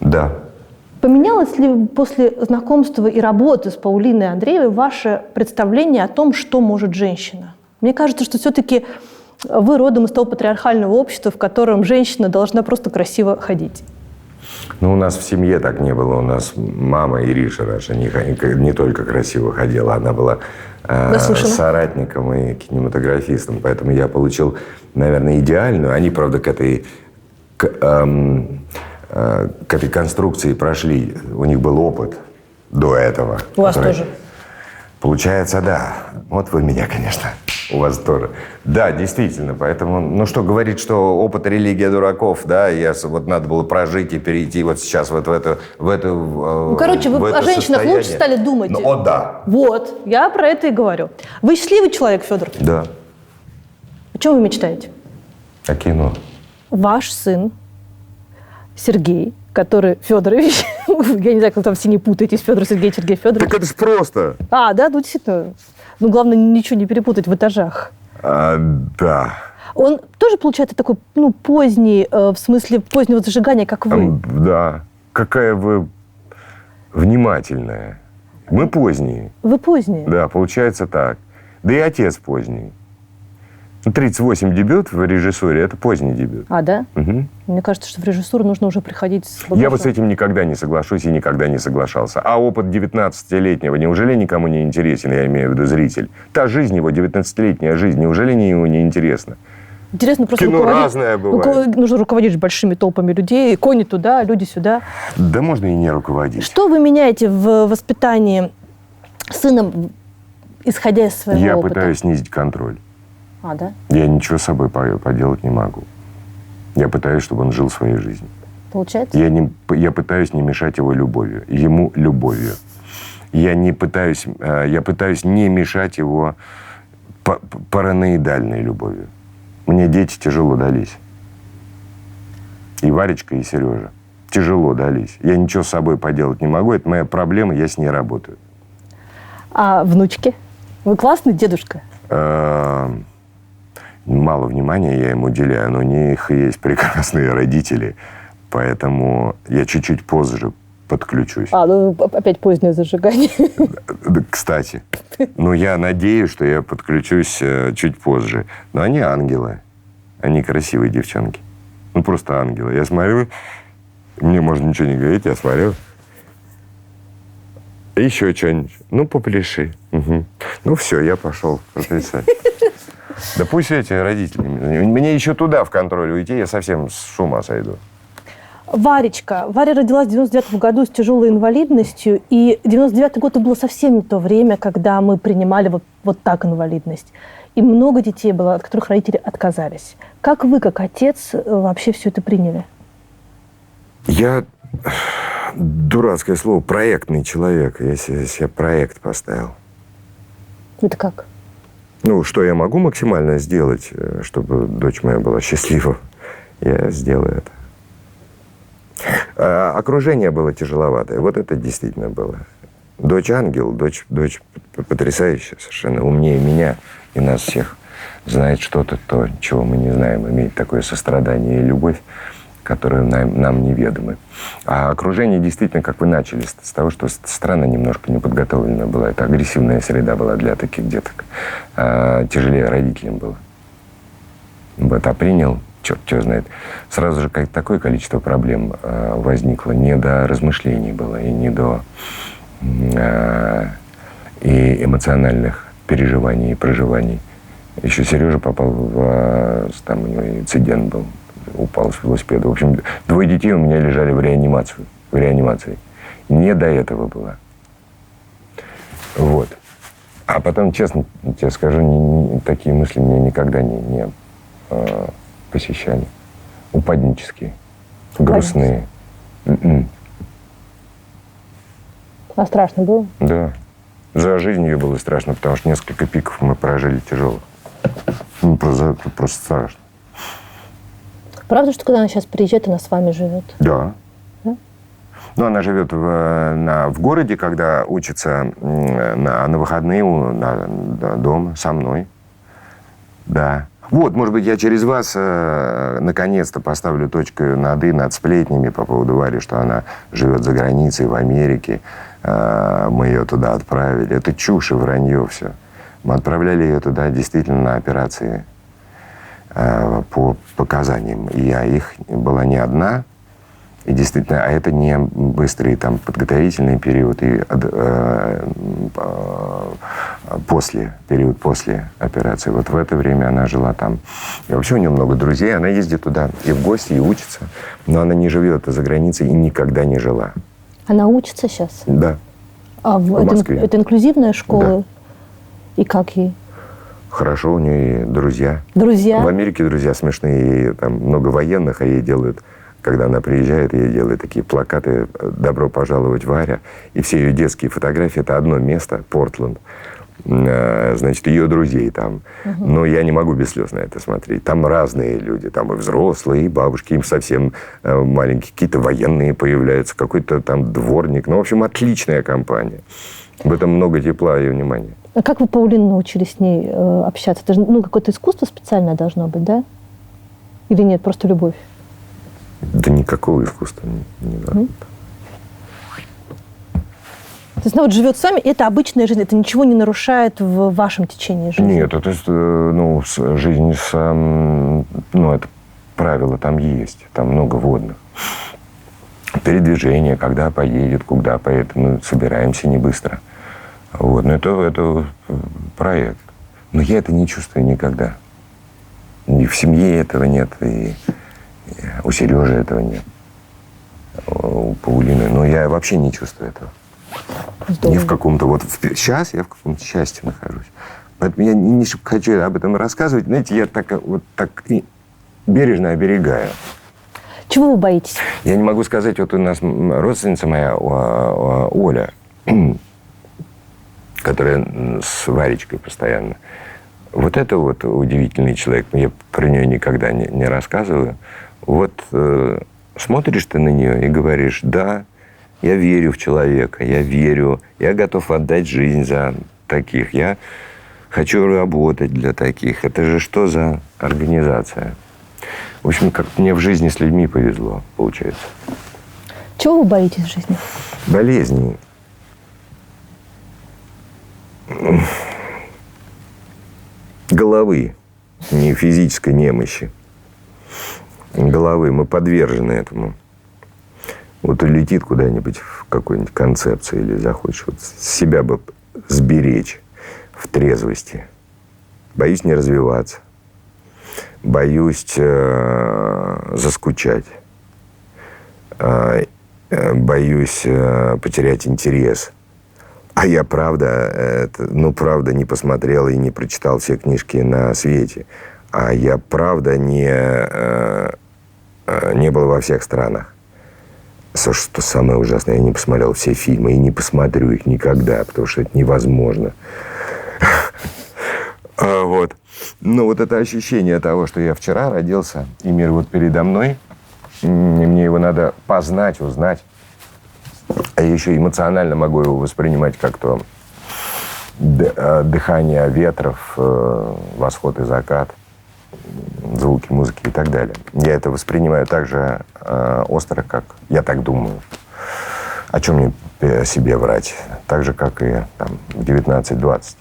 да. Поменялось ли после знакомства и работы с Паулиной Андреевой ваше представление о том, что может женщина? Мне кажется, что все-таки вы родом из того патриархального общества, в котором женщина должна просто красиво ходить. Ну, у нас в семье так не было. У нас мама Ириша Раша не только красиво ходила, она была соратником и кинематографистом. Поэтому я получил, наверное, идеальную. Они, правда, к этой конструкции прошли. У них был опыт до этого. У вас тоже? Получается, да. Вот вы меня, конечно. У вас тоже. Да, действительно. Поэтому, ну что, говорить, что опыт религия дураков, да, вот надо было прожить и перейти вот сейчас вот в эту Ну, короче, вы о женщинах лучше стали думать. Ну, о, да. Вот, я про это и говорю. Вы счастливый человек, Федор? Да. О чем вы мечтаете? О кино. Ваш сын Сергей, который Федорович, я не знаю, как там все не путаетесь, Федор Сергей, Сергей Федорович. Так это же просто. Да, ну действительно. Ну, главное, ничего не перепутать в этажах. Да. Он тоже, получается, такой, ну, поздний, в смысле позднего зажигания, как вы. Да. Какая вы внимательная. Мы поздние. Вы поздние? Да, получается так. Да и отец поздний. 38 дебют в режиссуре – это поздний дебют. А, да? Угу. Мне кажется, что в режиссуру нужно уже приходить с багажом. Я вот с этим никогда не соглашусь и никогда не соглашался. А опыт 19-летнего неужели никому не интересен, я имею в виду зритель? Та жизнь его, 19-летняя жизнь, неужели ему не интересна? Интересно, просто кино разное бывает. Нужно руководить большими толпами людей, кони туда, люди сюда. Да можно и не руководить. Что вы меняете в воспитании сына, исходя из своего опыта? Я пытаюсь снизить контроль. А, да? Я ничего с собой поделать не могу. Я пытаюсь, чтобы он жил своей жизнью. Получается? Я пытаюсь не мешать его любовью, ему любовью. Я пытаюсь не мешать его параноидальной любовью. Мне дети тяжело дались. И Варечка, и Сережа. Тяжело дались. Я ничего с собой поделать не могу. Это моя проблема, я с ней работаю. А внучки? Вы классный дедушка? Мало внимания я им уделяю, но у них есть прекрасные родители, поэтому я чуть-чуть позже подключусь. Ну опять позднее зажигание. Кстати, я надеюсь, что я подключусь чуть позже. Но они ангелы, они красивые девчонки. Ну, просто ангелы. Я смотрю, мне можно ничего не говорить, я смотрю. Еще что-нибудь. Ну, попляши. Угу. Ну, все, я пошел потрясать. Да пусть эти родители. Мне еще туда в контроль уйти, я совсем с ума сойду. Варечка. Варя родилась в 99 году с тяжелой инвалидностью. И 99-й год было совсем не то время, когда мы принимали вот так инвалидность. И много детей было, от которых родители отказались. Как вы, как отец, вообще все это приняли? Я, дурацкое слово, проектный человек. Я себе проект поставил. Это как? Ну, что я могу максимально сделать, чтобы дочь моя была счастлива, я сделаю это. Окружение было тяжеловатое. Вот это действительно было. Дочь ангел, дочь потрясающая совершенно, умнее меня и нас всех. Знает что-то, то, чего мы не знаем, имеет такое сострадание и любовь. которые нам неведомы. А окружение действительно, как вы начали, с того, что страна немножко неподготовлена была. Это агрессивная среда была для таких деток. Тяжелее родителям было. Вот, а принял, черт его знает. Сразу же такое количество проблем возникло. Не до размышлений было, и не до и эмоциональных переживаний и проживаний. Еще Сережа попал там у него инцидент был, упал с велосипеда. В общем, 2 детей у меня лежали в реанимации. Не до этого было. Вот. А потом, честно тебе скажу, такие мысли меня никогда не посещали. Упаднические, грустные. А страшно было? Да. За жизнь ее было страшно, потому что несколько пиков мы прожили тяжелых. Ну, просто страшно. Правда, что когда она сейчас приезжает, она с вами живет? Да. Да? Ну, она живет в городе, когда учится на выходные дома со мной. Да. Вот, может быть, я через вас наконец-то поставлю точку над «и», над сплетнями по поводу Вари, что она живет за границей, в Америке. Мы ее туда отправили. Это чушь и вранье все. Мы отправляли ее туда действительно на операции по показаниям. И их была не одна. И действительно, а это не быстрый там подготовительный период и период после операции. Вот в это время она жила там. И вообще у нее много друзей. Она ездит туда и в гости, и учится. Но она не живет за границей и никогда не жила. Она учится сейчас? Да. А это инклюзивная школа? Да. И как ей? Хорошо, у нее и друзья. Друзья? В Америке друзья смешные. И там много военных, а ей делают... Когда она приезжает, ей делают такие плакаты «Добро пожаловать, Варя». И все ее детские фотографии – это одно место, Портленд. Значит, ее друзей там. Но я не могу без слез на это смотреть. Там разные люди. Там и взрослые, и бабушки, им совсем маленькие. Какие-то военные появляются, какой-то там дворник. Ну, в общем, отличная компания. В этом много тепла и внимания. А как вы, Паулина, научились с ней общаться? Это же какое-то искусство специальное должно быть, да? Или нет, просто любовь? Да никакого искусства не надо. То есть она вот живет с вами, это обычная жизнь, это ничего не нарушает в вашем течении жизни? Нет, это жизнь, это правила там есть, там много водных. Передвижение, когда поедет, куда поедет, мы собираемся не быстро. Вот, но это проект. Но я это не чувствую никогда. И в семье этого нет, и у Сережи этого нет, у Паулины. Но я вообще не чувствую этого. Здорово. Не в каком-то... Сейчас я в каком-то счастье нахожусь. Поэтому я не хочу об этом рассказывать. Знаете, я так бережно оберегаю. Чего вы боитесь? Я не могу сказать. Вот у нас родственница моя, Оля, которая с Варечкой постоянно. Вот это вот удивительный человек. Я про нее никогда не рассказываю. Вот смотришь ты на нее и говоришь: да, я верю в человека, я верю, я готов отдать жизнь за таких, я хочу работать для таких. Это же что за организация? В общем, как мне в жизни с людьми повезло, получается. Чего вы боитесь в жизни? Болезней. Головы, не физической немощи. Головы. Мы подвержены этому. Вот улетит куда-нибудь в какой-нибудь концепции или захочешь себя бы сберечь в трезвости. Боюсь не развиваться. Боюсь заскучать. Боюсь потерять интерес. А я, правда, не посмотрел и не прочитал все книжки на свете. А я, правда, не был во всех странах. Что самое ужасное, я не посмотрел все фильмы и не посмотрю их никогда, потому что это невозможно. Вот. Но вот это ощущение того, что я вчера родился, и мир вот передо мной, и мне его надо познать, узнать. А я еще эмоционально могу его воспринимать как то дыхание ветров, восход и закат, звуки, музыки и так далее. Я это воспринимаю так же остро, как я так думаю. О чем мне себе врать? Так же, как и там, 19-20.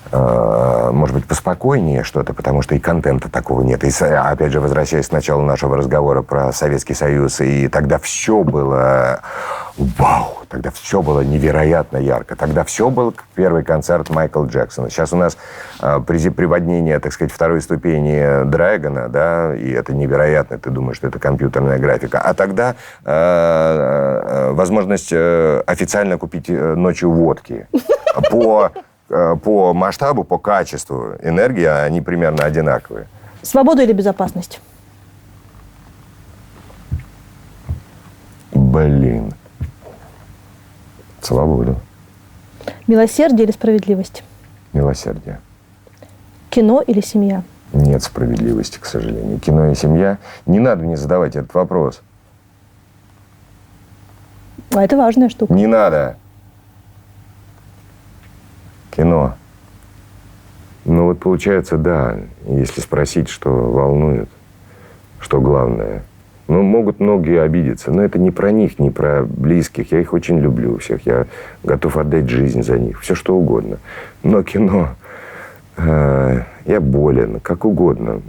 Может быть, поспокойнее что-то, потому что и контента такого нет. И, опять же, возвращаясь к началу нашего разговора про Советский Союз, и тогда все было вау, тогда все было невероятно ярко. Тогда все был первый концерт Майкла Джексона. Сейчас у нас приводнение, так сказать, второй ступени Дрэгона, да, и это невероятно, ты думаешь, что это компьютерная графика. А тогда возможность официально купить ночью водки по масштабу, по качеству энергии они примерно одинаковые. Свобода или безопасность? Блин. Свободу. Милосердие или справедливость? Милосердие. Кино или семья? Нет справедливости, к сожалению. Кино и семья. Не надо мне задавать этот вопрос. А это важная штука. Не надо. Кино. Ну вот получается, да, если спросить, что волнует, что главное. Ну, могут многие обидеться, но это не про них, не про близких. Я их очень люблю всех. Я готов отдать жизнь за них. Все что угодно. Но кино... я болен, как угодно.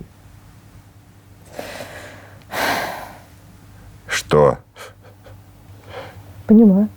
Что? Понимаю.